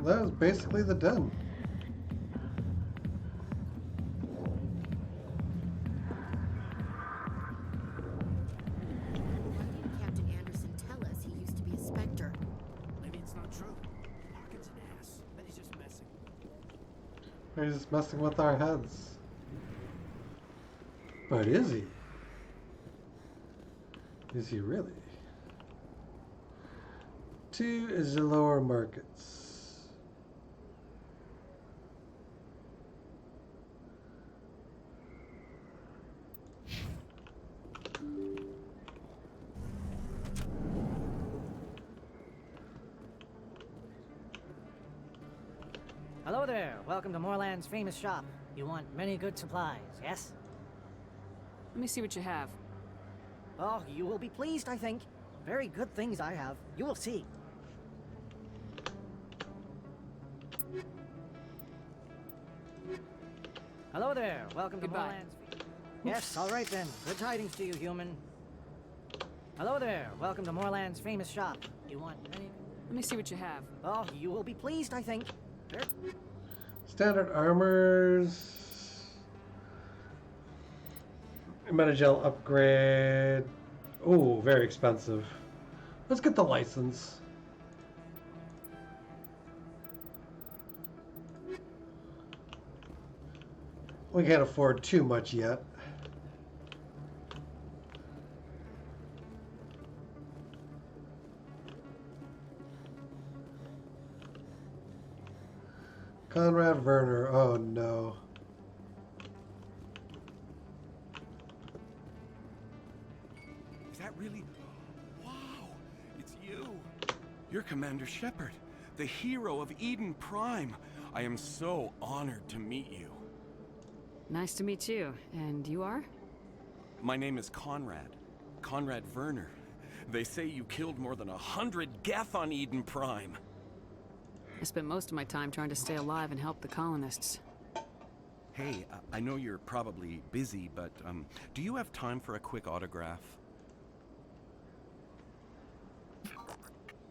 That was basically the den. Why didn't Captain Anderson tell us he used to be a Spectre? Maybe it's not true. Larkin's an ass. Bet he's just messing. He's just messing with our heads. But is he? Is he really? Two is the lower markets. Hello there. Welcome to Moorland's famous shop. You want many good supplies, yes? Let me see what you have. Oh, you will be pleased, I think. Very good things I have. You will see. Hello there. Welcome to Moorland's... Yes, all right then. Good tidings to you, human. Hello there. Welcome to Moorland's famous shop. You want many... Let me see what you have. Oh, you will be pleased, I think. Standard armors. Metagel upgrade. Oh, very expensive. Let's get the license. We can't afford too much yet. Conrad Werner, oh no. Is that really... Wow, it's you. You're Commander Shepard, the hero of Eden Prime. I am so honored to meet you. Nice to meet you. And you are? My name is Conrad. Conrad Werner. They say you killed more than 100 Geth on Eden Prime. spent most of my time trying to stay alive and help the colonists. Hey, I know you're probably busy, but do you have time for a quick autograph?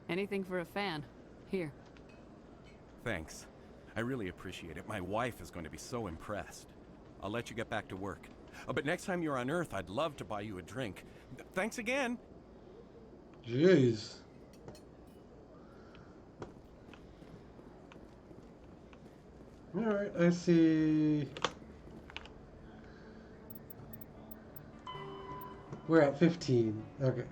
Anything for a fan. Here. Thanks. I really appreciate it. My wife is going to be so impressed. I'll let you get back to work. But next time you're on Earth, I'd love to buy you a drink. Thanks again. Jeez. Alright, I see. We're at 15. Okay.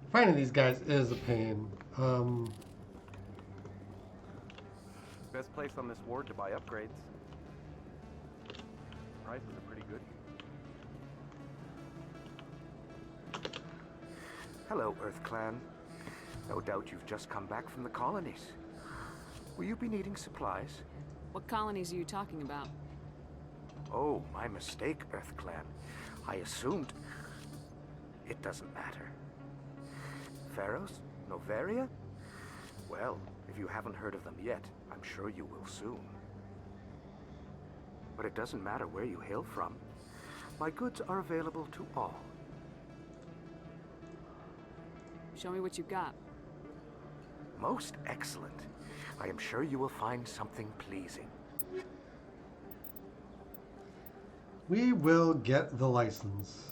Finding these guys is a pain. Best place on this ward to buy upgrades. Prices are pretty good. Hello, Earth Clan. No doubt you've just come back from the colonies. Will you be needing supplies? What colonies are you talking about? Oh, my mistake, Earth Clan. I assumed... It doesn't matter. Pharaohs? Noveria? Well, if you haven't heard of them yet, I'm sure you will soon. But it doesn't matter where you hail from. My goods are available to all. Show me what you've got. Most excellent. I am sure you will find something pleasing. We will get the license.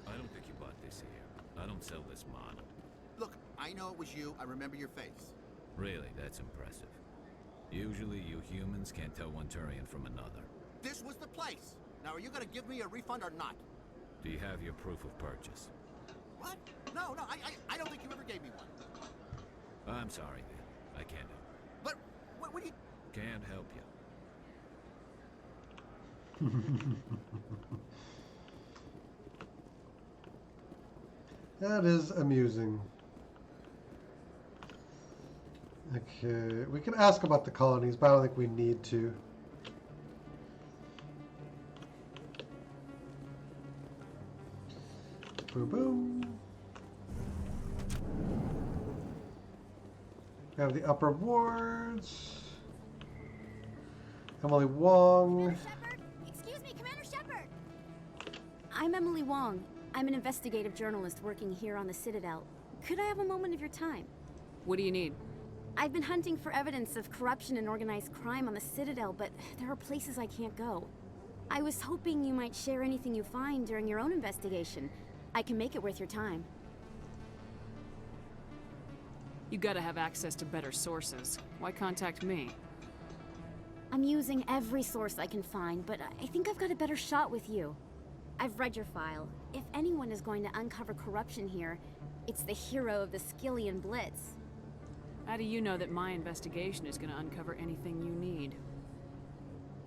I don't think you bought this here. I don't sell this model. Look, I know it was you. I remember your face. Really, that's impressive. Usually you humans can't tell one Turian from another. This was the place. Now, are you going to give me a refund or not? Do you have your proof of purchase? What? No, I don't think you ever gave me one. I'm sorry, man. I can't help. But, what do you... Can't help you. That is amusing. Okay, we can ask about the colonies, but I don't think we need to. Boom, boom. We have the upper wards. Emily Wong. Excuse me, Commander Shepard! I'm Emily Wong. I'm an investigative journalist working here on the Citadel. Could I have a moment of your time? What do you need? I've been hunting for evidence of corruption and organized crime on the Citadel, but there are places I can't go. I was hoping you might share anything you find during your own investigation. I can make it worth your time. You gotta have access to better sources. Why contact me? I'm using every source I can find, but I think I've got a better shot with you. I've read your file. If anyone is going to uncover corruption here, it's the hero of the Skillian Blitz. How do you know that my investigation is gonna uncover anything you need?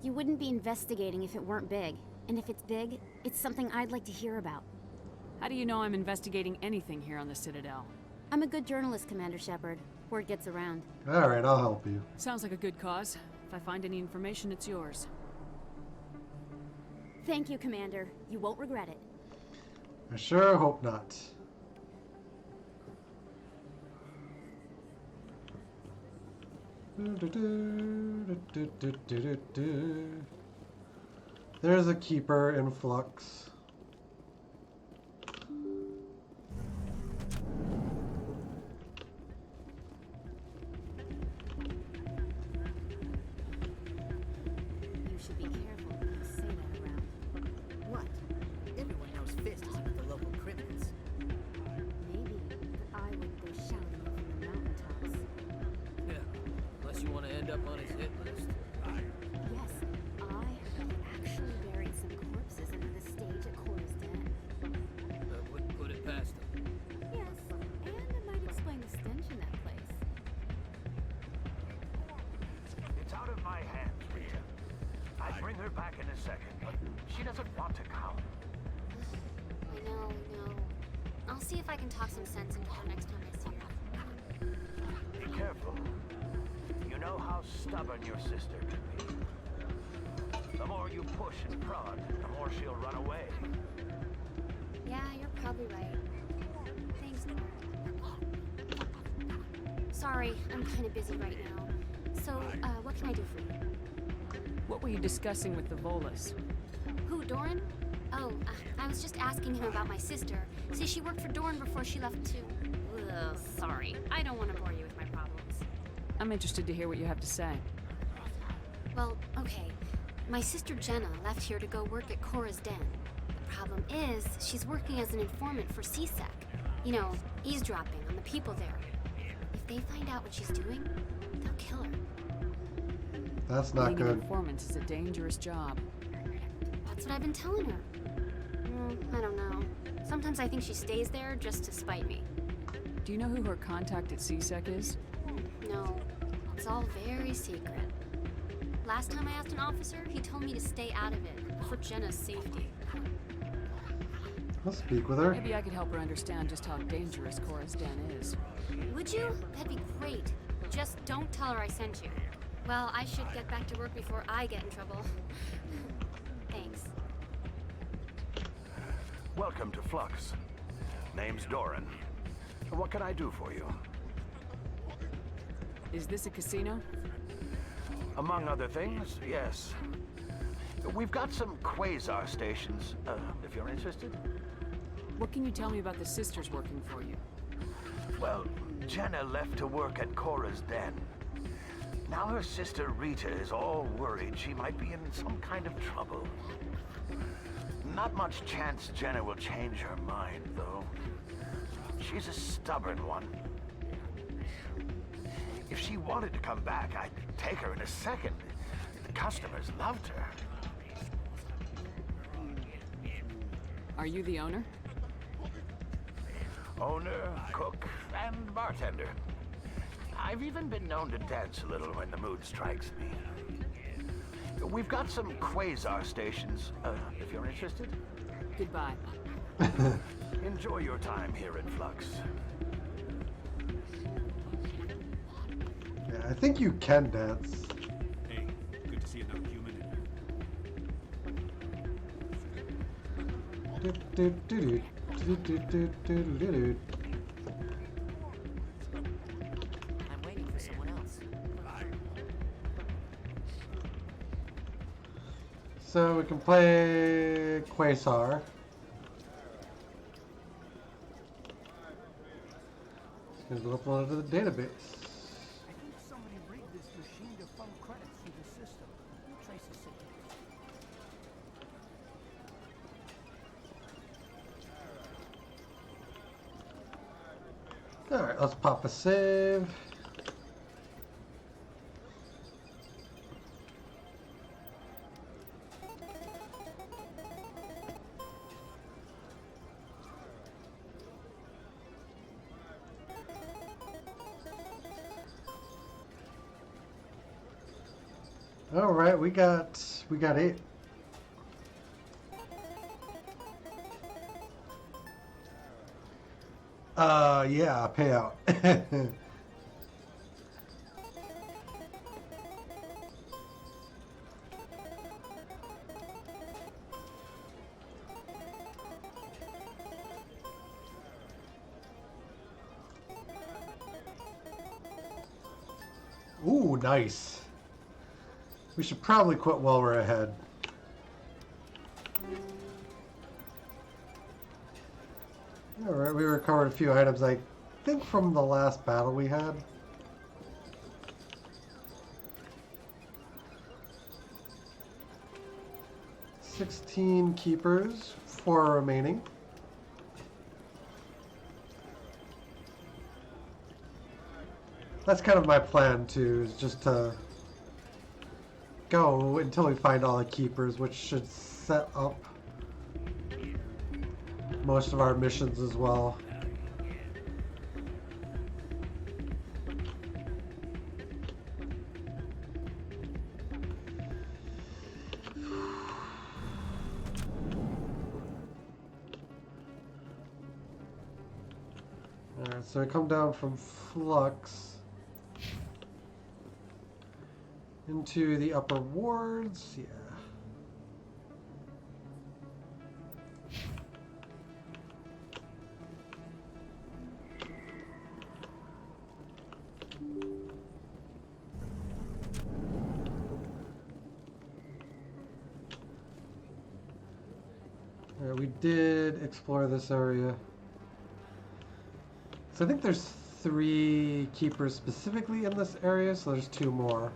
You wouldn't be investigating if it weren't big. And if it's big, it's something I'd like to hear about. How do you know I'm investigating anything here on the Citadel? I'm a good journalist, Commander Shepard. Word gets around. Alright, I'll help you. Sounds like a good cause. If I find any information, it's yours. Thank you, Commander. You won't regret it. I sure hope not. There's a keeper in flux. You should be careful when you say that around. What? Everyone knows Fist is with the local criminals. Maybe, but I wouldn't go shouting it from the mountaintops. Yeah, unless you want to end up on his hit list. Yes, I heard they actually buried some corpses under the stage at Cora's Den. I wouldn't put it past him. Yes, and it might explain the stench in that place. I'd bring her back in a second, but she doesn't want to come. I know. I'll see if I can talk some sense into her next time I see her. Be careful. You know how stubborn your sister can be. The more you push and prod, the more she'll run away. Yeah, you're probably right. Thanks, Dora. Sorry, I'm kind of busy right now. So, what can I do for you? What were you discussing with the Volus? Who, Doran? Oh, I was just asking him about my sister. See, she worked for Doran before she left to... Ugh, sorry. I don't want to bore you with my problems. I'm interested to hear what you have to say. Well, okay. My sister Jenna left here to go work at Cora's Den. The problem is, she's working as an informant for CSEC. You know, eavesdropping on the people there. If they find out what she's doing, they'll kill her. That's not Being an good. informant is a dangerous job. That's what I've been telling her. I don't know. Sometimes I think she stays there just to spite me. Do you know who her contact at CSEC is? No, it's all very secret. Last time I asked an officer, he told me to stay out of it, for Jenna's safety. I'll speak with her. Maybe I could help her understand just how dangerous Cora's Den is. Would you? That'd be great. Just don't tell her I sent you. Well, I should get back to work before I get in trouble. Thanks. Welcome to Flux. Name's Doran. What can I do for you? Is this a casino? Among other things, yes. We've got some quasar stations, if you're interested. What can you tell me about the sisters working for you? Well, Jenna left to work at Cora's Den. Now her sister Rita is all worried she might be in some kind of trouble. Not much chance Jenna will change her mind, though. She's a stubborn one. If she wanted to come back, I'd take her in a second. The customers loved her. Are you the owner? Owner, cook, and bartender. I've even been known to dance a little when the mood strikes me. We've got some quasar stations, if you're interested. Goodbye. Enjoy your time here in Flux. Yeah, I think you can dance. Hey, good to see another human in here. I'm waiting for someone else. So we can play Quasar. It's going to go uploaded to the database. I think somebody rigged this machine to funnel credits through the system. Trace the signal. Alright, let's pop a save. Alright, we got 8. Yeah, payout. Ooh, nice. We should probably quit while we're ahead. Alright, we recovered a few items, I think, from the last battle we had. $16 keepers, 4 remaining. That's kind of my plan too, is just to go until we find all the keepers, which should set up most of our missions as well. Alright, so I come down from Flux into the upper wards. Yeah. Alright, we did explore this area. So I think there's 3 keepers specifically in this area, so there's 2 more.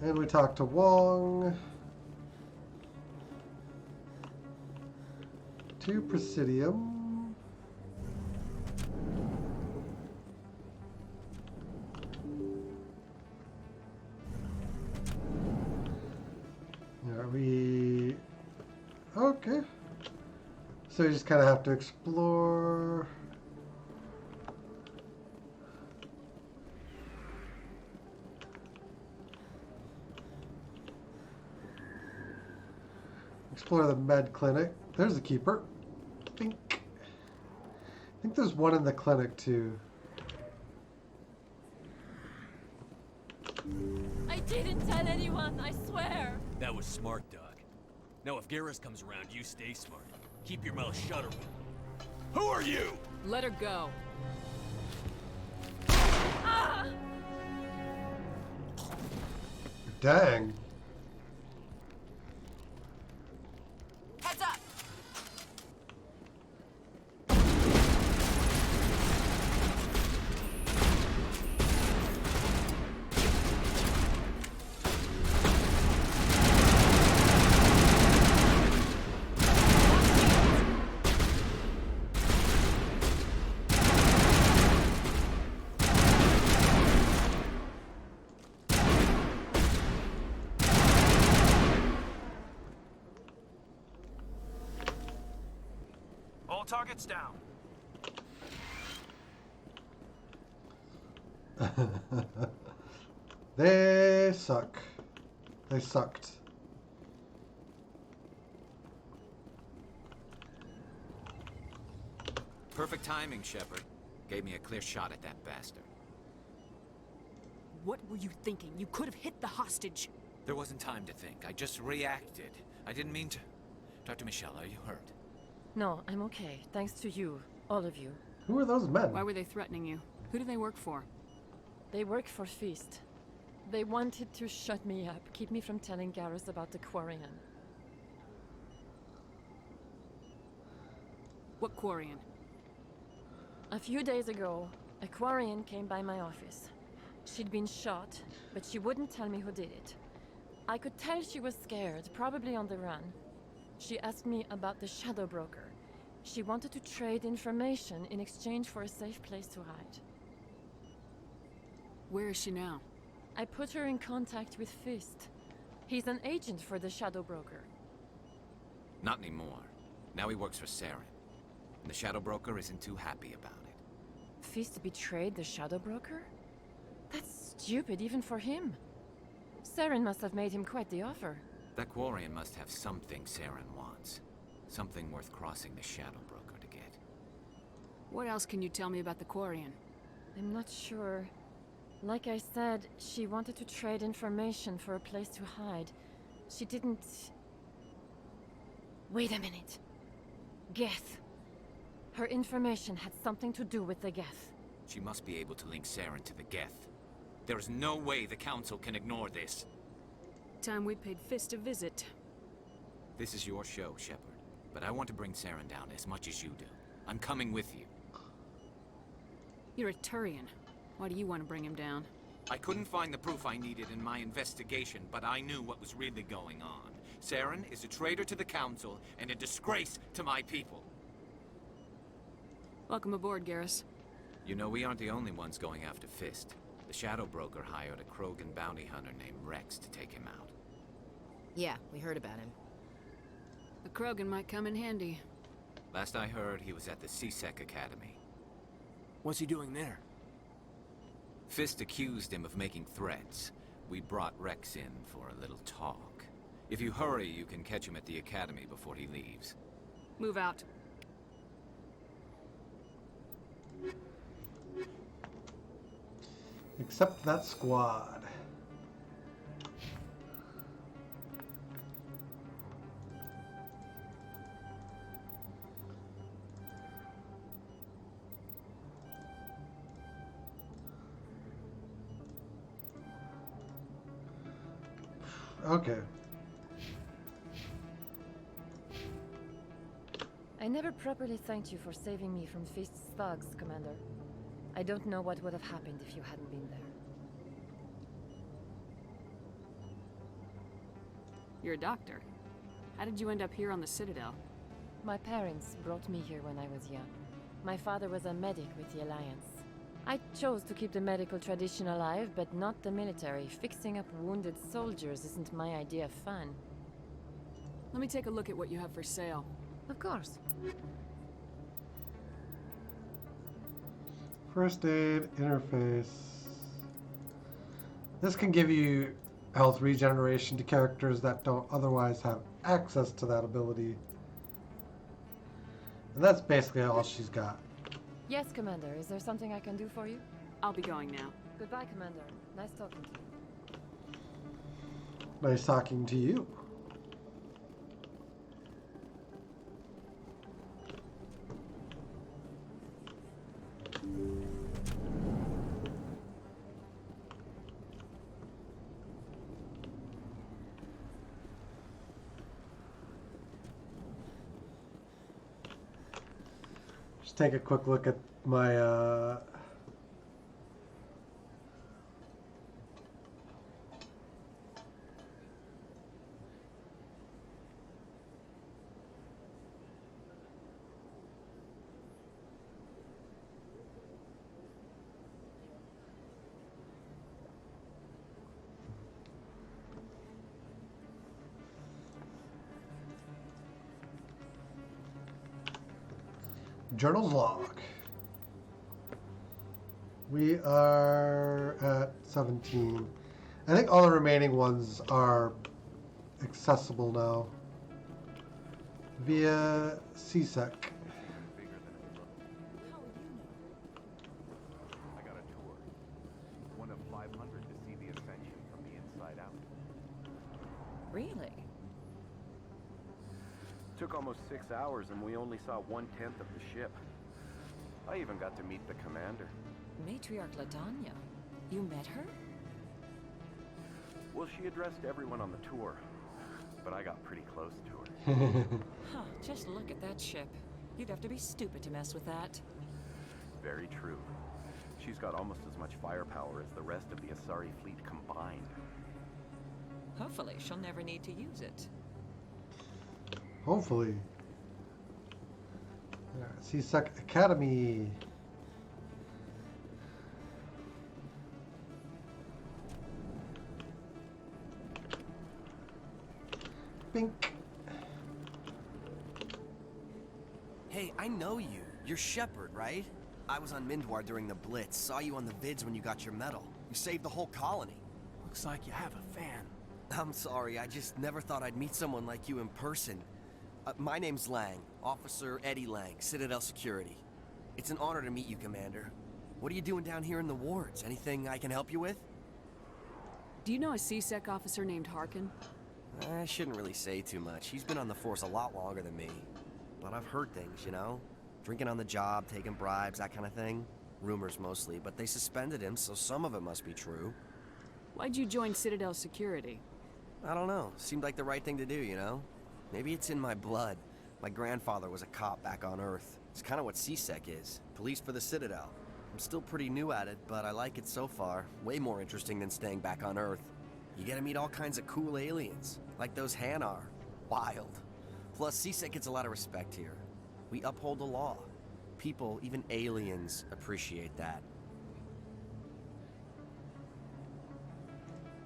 And we talked to Wong. To Presidium. Are we... Okay. So you just kind of have to explore. Explore the med clinic. There's a keeper. I think there's one in the clinic too. I didn't tell anyone, I swear. That was smart, Doc. Now if Garrus comes around, you stay smart. Keep your mouth shut or Who are you? Let her go. Ah! Dang. Heads up! All targets down. They suck. They sucked. Perfect timing, Shepard. Gave me a clear shot at that bastard. What were you thinking? You could have hit the hostage. There wasn't time to think. I just reacted. I didn't mean to. Dr. Michelle, are you hurt? No, I'm okay. Thanks to you. All of you. Who are those men? Why were they threatening you? Who do they work for? They work for Feast. They wanted to shut me up, keep me from telling Garrus about the Quarian. What Quarian? A few days ago, a Quarian came by my office. She'd been shot, but she wouldn't tell me who did it. I could tell she was scared, probably on the run. She asked me about the Shadow Broker. She wanted to trade information in exchange for a safe place to hide. Where is she now? I put her in contact with Fist. He's an agent for the Shadow Broker. Not anymore. Now he works for Saren. And the Shadow Broker isn't too happy about it. Fist betrayed the Shadow Broker? That's stupid even for him. Saren must have made him quite the offer. That Quarian must have something Saren wants. Something worth crossing the Shadow Broker to get. What else can you tell me about the Quarian? I'm not sure. Like I said, she wanted to trade information for a place to hide. She didn't... Wait a minute. Geth. Her information had something to do with the Geth. She must be able to link Saren to the Geth. There is no way the Council can ignore this. Time we paid Fist a visit. This is your show, Shepard. But I want to bring Saren down as much as you do. I'm coming with you. You're a Turian. Why do you want to bring him down? I couldn't find the proof I needed in my investigation, but I knew what was really going on. Saren is a traitor to the Council and a disgrace to my people. Welcome aboard, Garrus. You know, we aren't the only ones going after Fist. The Shadow Broker hired a Krogan bounty hunter named Rex to take him out. Yeah, we heard about him. The Krogan might come in handy. Last I heard, he was at the CSEC Academy. What's he doing there? Fist accused him of making threats. We brought Rex in for a little talk. If you hurry, you can catch him at the academy before he leaves. Move out. Except that squad. Okay. I never properly thanked you for saving me from Fist's thugs, Commander. I don't know what would have happened if you hadn't been there. You're a doctor. How did you end up here on the Citadel? My parents brought me here when I was young. My father was a medic with the Alliance. I chose to keep the medical tradition alive, but not the military. Fixing up wounded soldiers isn't my idea of fun. Let me take a look at what you have for sale. Of course. First aid interface. This can give you health regeneration to characters that don't otherwise have access to that ability. And that's basically all she's got. Yes, Commander. Is there something I can do for you? I'll be going now. Goodbye, Commander. Nice talking to you. Nice talking to you. Just take a quick look at my journal's log. We are at 17. I think all the remaining ones are accessible now via CSEC. I got a tour. One of 500 to see the Ascension from the inside out. Really? Took almost 6 hours and we only saw 1/10 of the ship. I even got to meet the commander. Matriarch Ladanya. You met her? Well, she addressed everyone on the tour, but I got pretty close to her. Huh, just look at that ship. You'd have to be stupid to mess with that. Very true. She's got almost as much firepower as the rest of the Asari fleet combined. Hopefully, she'll never need to use it. Hopefully. CSEC Academy. Bink. Hey, I know you. You're Shepard, right? I was on Mindwar during the Blitz. Saw you on the vids when you got your medal. You saved the whole colony. Looks like you have a fan. I'm sorry, I just never thought I'd meet someone like you in person. My name's Lang, Officer Eddie Lang, Citadel Security. It's an honor to meet you, Commander. What are you doing down here in the wards? Anything I can help you with? Do you know a CSEC officer named Harkin? I shouldn't really say too much. He's been on the force a lot longer than me. But I've heard things, you know? Drinking on the job, taking bribes, that kind of thing. Rumors mostly, but they suspended him, so some of it must be true. Why'd you join Citadel Security? I don't know. Seemed like the right thing to do, you know? Maybe it's in my blood. My grandfather was a cop back on Earth. It's kind of what CSEC is. Police for the Citadel. I'm still pretty new at it, but I like it so far. Way more interesting than staying back on Earth. You get to meet all kinds of cool aliens, like those Hanar. Wild. Plus, CSEC gets a lot of respect here. We uphold the law. People, even aliens, appreciate that.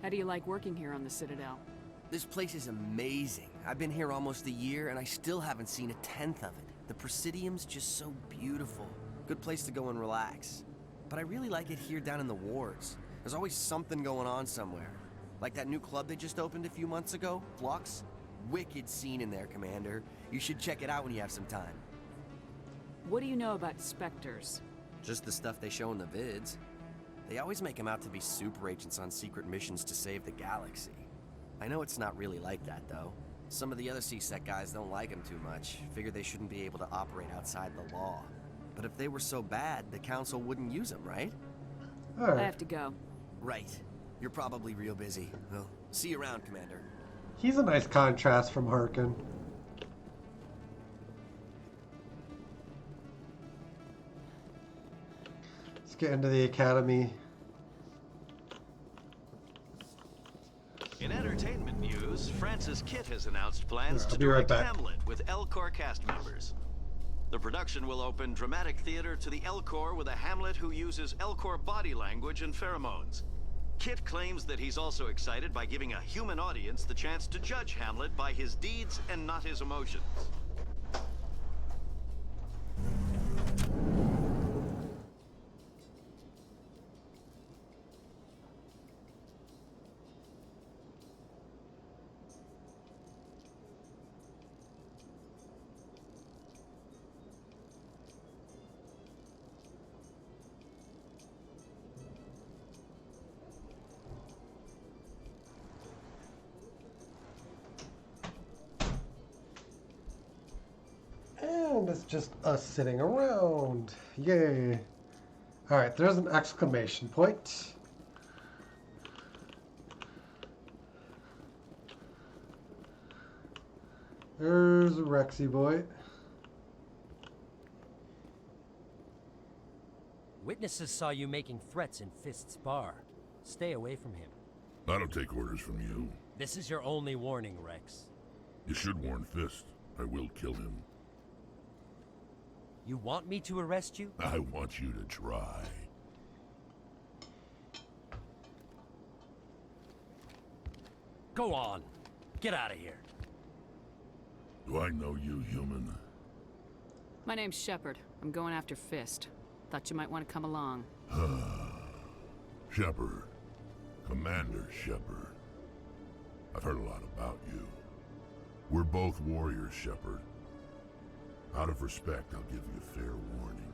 How do you like working here on the Citadel? This place is amazing. I've been here almost a year, and I still haven't seen 1/10 of it. The Presidium's just so beautiful. Good place to go and relax. but I really like it here down in the wards. There's always something going on somewhere. Like that new club they just opened a few months ago, Flux. Wicked scene in there, Commander. You should check it out when you have some time. What do you know about Spectres? Just the stuff they show in the vids. They always make them out to be super agents on secret missions to save the galaxy. I know it's not really like that, though. Some of the other CSEC guys don't like them too much. Figure they shouldn't be able to operate outside the law. But if they were so bad, the Council wouldn't use them, right? I have to go. Right. You're probably real busy. Well, see you around, Commander. He's a nice contrast from Harkin. Let's get into the academy. In entertainment news, Francis Kitt has announced plans to be right direct back. Hamlet with Elcor cast members. The production will open dramatic theater to the Elcor with a Hamlet who uses Elcor body language and pheromones. Kitt claims that he's also excited by giving a human audience the chance to judge Hamlet by his deeds and not his emotions. And it's just us sitting around. Yay. Alright, there's an exclamation point. There's a Rexy boy. Witnesses saw you making threats in Fist's bar. Stay away from him. I don't take orders from you. This is your only warning, Rex. You should warn Fist. I will kill him. You want me to arrest you? I want you to try. Go on. Get out of here. Do I know you, human? My name's Shepard. I'm going after Fist. Thought you might want to come along. Shepard. Commander Shepard. I've heard a lot about you. We're both warriors, Shepard. Out of respect, I'll give you a fair warning.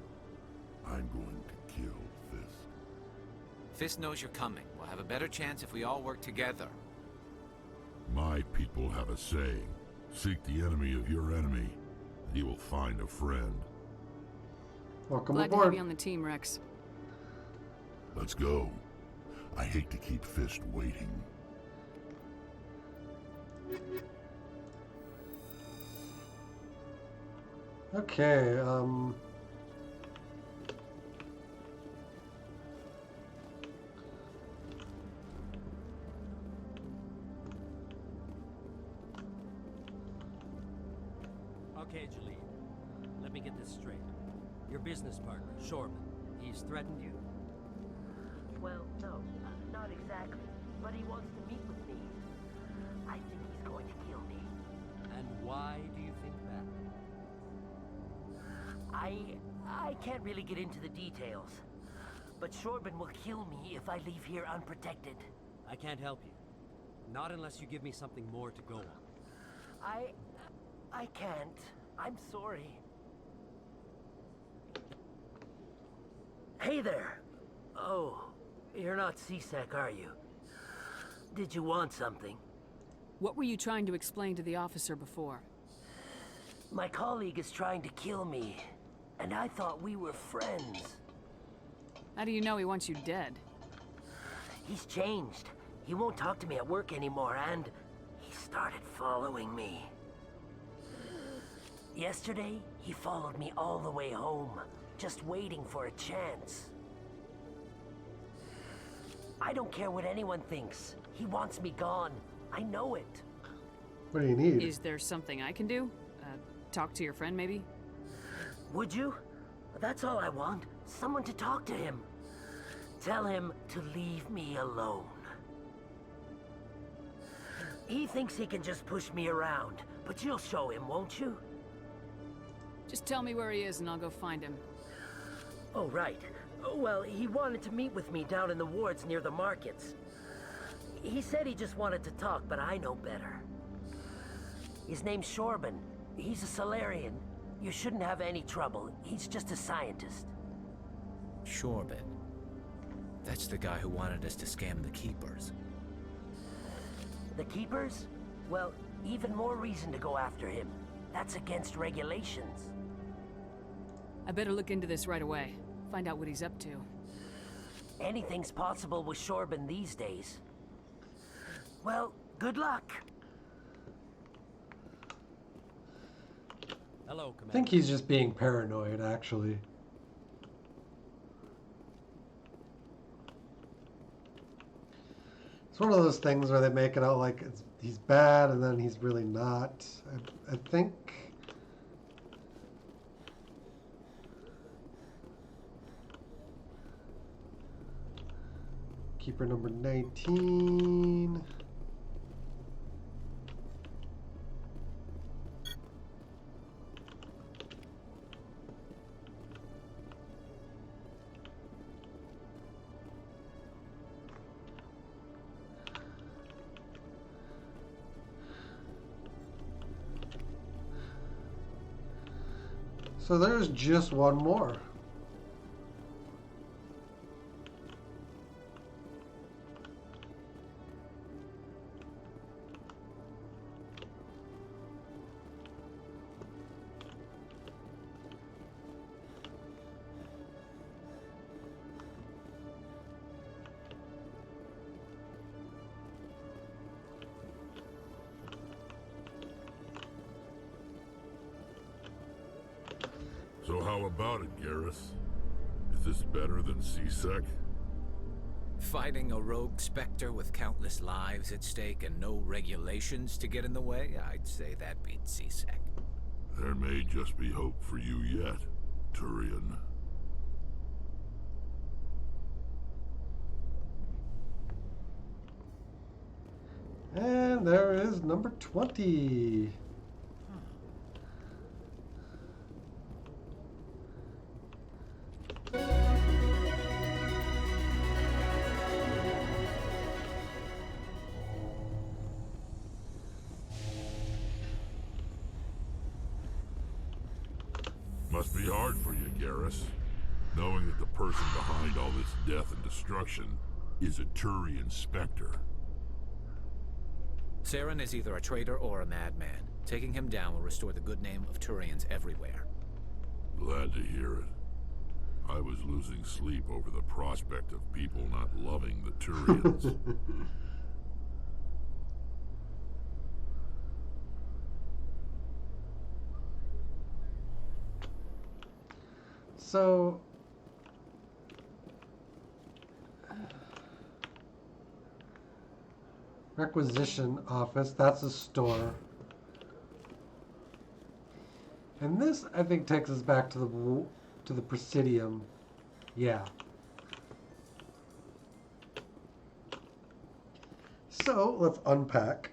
I'm going to kill Fist. Fist knows you're coming. We'll have a better chance if we all work together. My people have a saying. Seek the enemy of your enemy, and you will find a friend. Welcome Glad to aboard. have you on the team, Rex. Let's go. I hate to keep Fist waiting. Okay, Okay, Jalene. Let me get this straight. Your business partner, Shorman, he's threatened you? Well, no, not exactly. But he wants to meet with me. I think he's going to kill me. And why do you think that? I can't really get into the details. But Shorban will kill me if I leave here unprotected. I can't help you. Not unless you give me something more to go on. I can't. I'm sorry. Hey there! Oh, you're not CSEC, are you? Did you want something? What were you trying to explain to the officer before? My colleague is trying to kill me, and I thought we were friends. How do you know he wants you dead? He's changed. He won't talk to me at work anymore, and he started following me. Yesterday, he followed me all the way home, just waiting for a chance. I don't care what anyone thinks. He wants me gone. I know it. what do you need? Is there something I can do? Talk to your friend, maybe? Would you? That's all I want. Someone to talk to him. Tell him to leave me alone. He thinks he can just push me around, but you'll show him, won't you? Just tell me where he is and I'll go find him. Oh, right. Well, he wanted to meet with me down in the wards near the markets. He said he just wanted to talk, but I know better. His name's Shorban. He's a Solarian. You shouldn't have any trouble. He's just a scientist. Shorban. That's the guy who wanted us to scam the Keepers. The Keepers? Well, even more reason to go after him. That's against regulations. I better look into this right away. Find out what he's up to. Anything's possible with Shorban these days. Well, good luck. Hello, I think he's just being paranoid, actually. It's one of those things where they make it out like he's bad and then he's really not. I think... Keeper number 19. So there's just one more. So how about it, Garrus? Is this better than C-Sec? Fighting a rogue Spectre with countless lives at stake and no regulations to get in the way? I'd say that beats C-Sec. There may just be hope for you yet, Turian. And there is number 20. Must be hard for you, Garrus, knowing that the person behind all this death and destruction is a Turian Spectre. Saren is either a traitor or a madman. Taking him down will restore the good name of Turians everywhere. Glad to hear it. I was losing sleep over the prospect of people not loving the Turians. So... Requisition office, that's a store. And this, I think, takes us back to the Presidium. Yeah. So, let's unpack.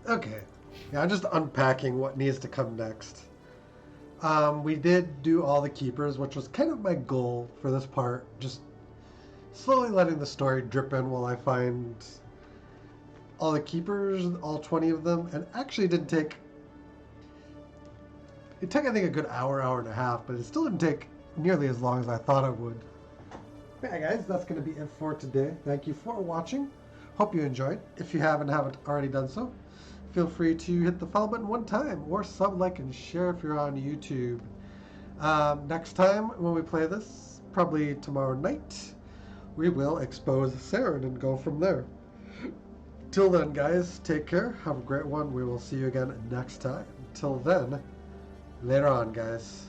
Okay, yeah, I'm just unpacking what needs to come next. We did do all the Keepers, which was kind of my goal for this part. Just slowly letting the story drip in while I find all the Keepers, all 20 of them. And actually it didn't take... It took, I think, a good hour, hour and a half, but it still didn't take nearly as long as I thought it would. Yeah, guys, that's going to be it for today. Thank you for watching. Hope you enjoyed. If you haven't already done so, feel free to hit the follow button one time, or sub, like, and share if you're on YouTube. Next time when we play this, probably tomorrow night, we will expose Saren and go from there. until then, guys, take care. Have a great one. We will see you again next time. Until then, later on, guys.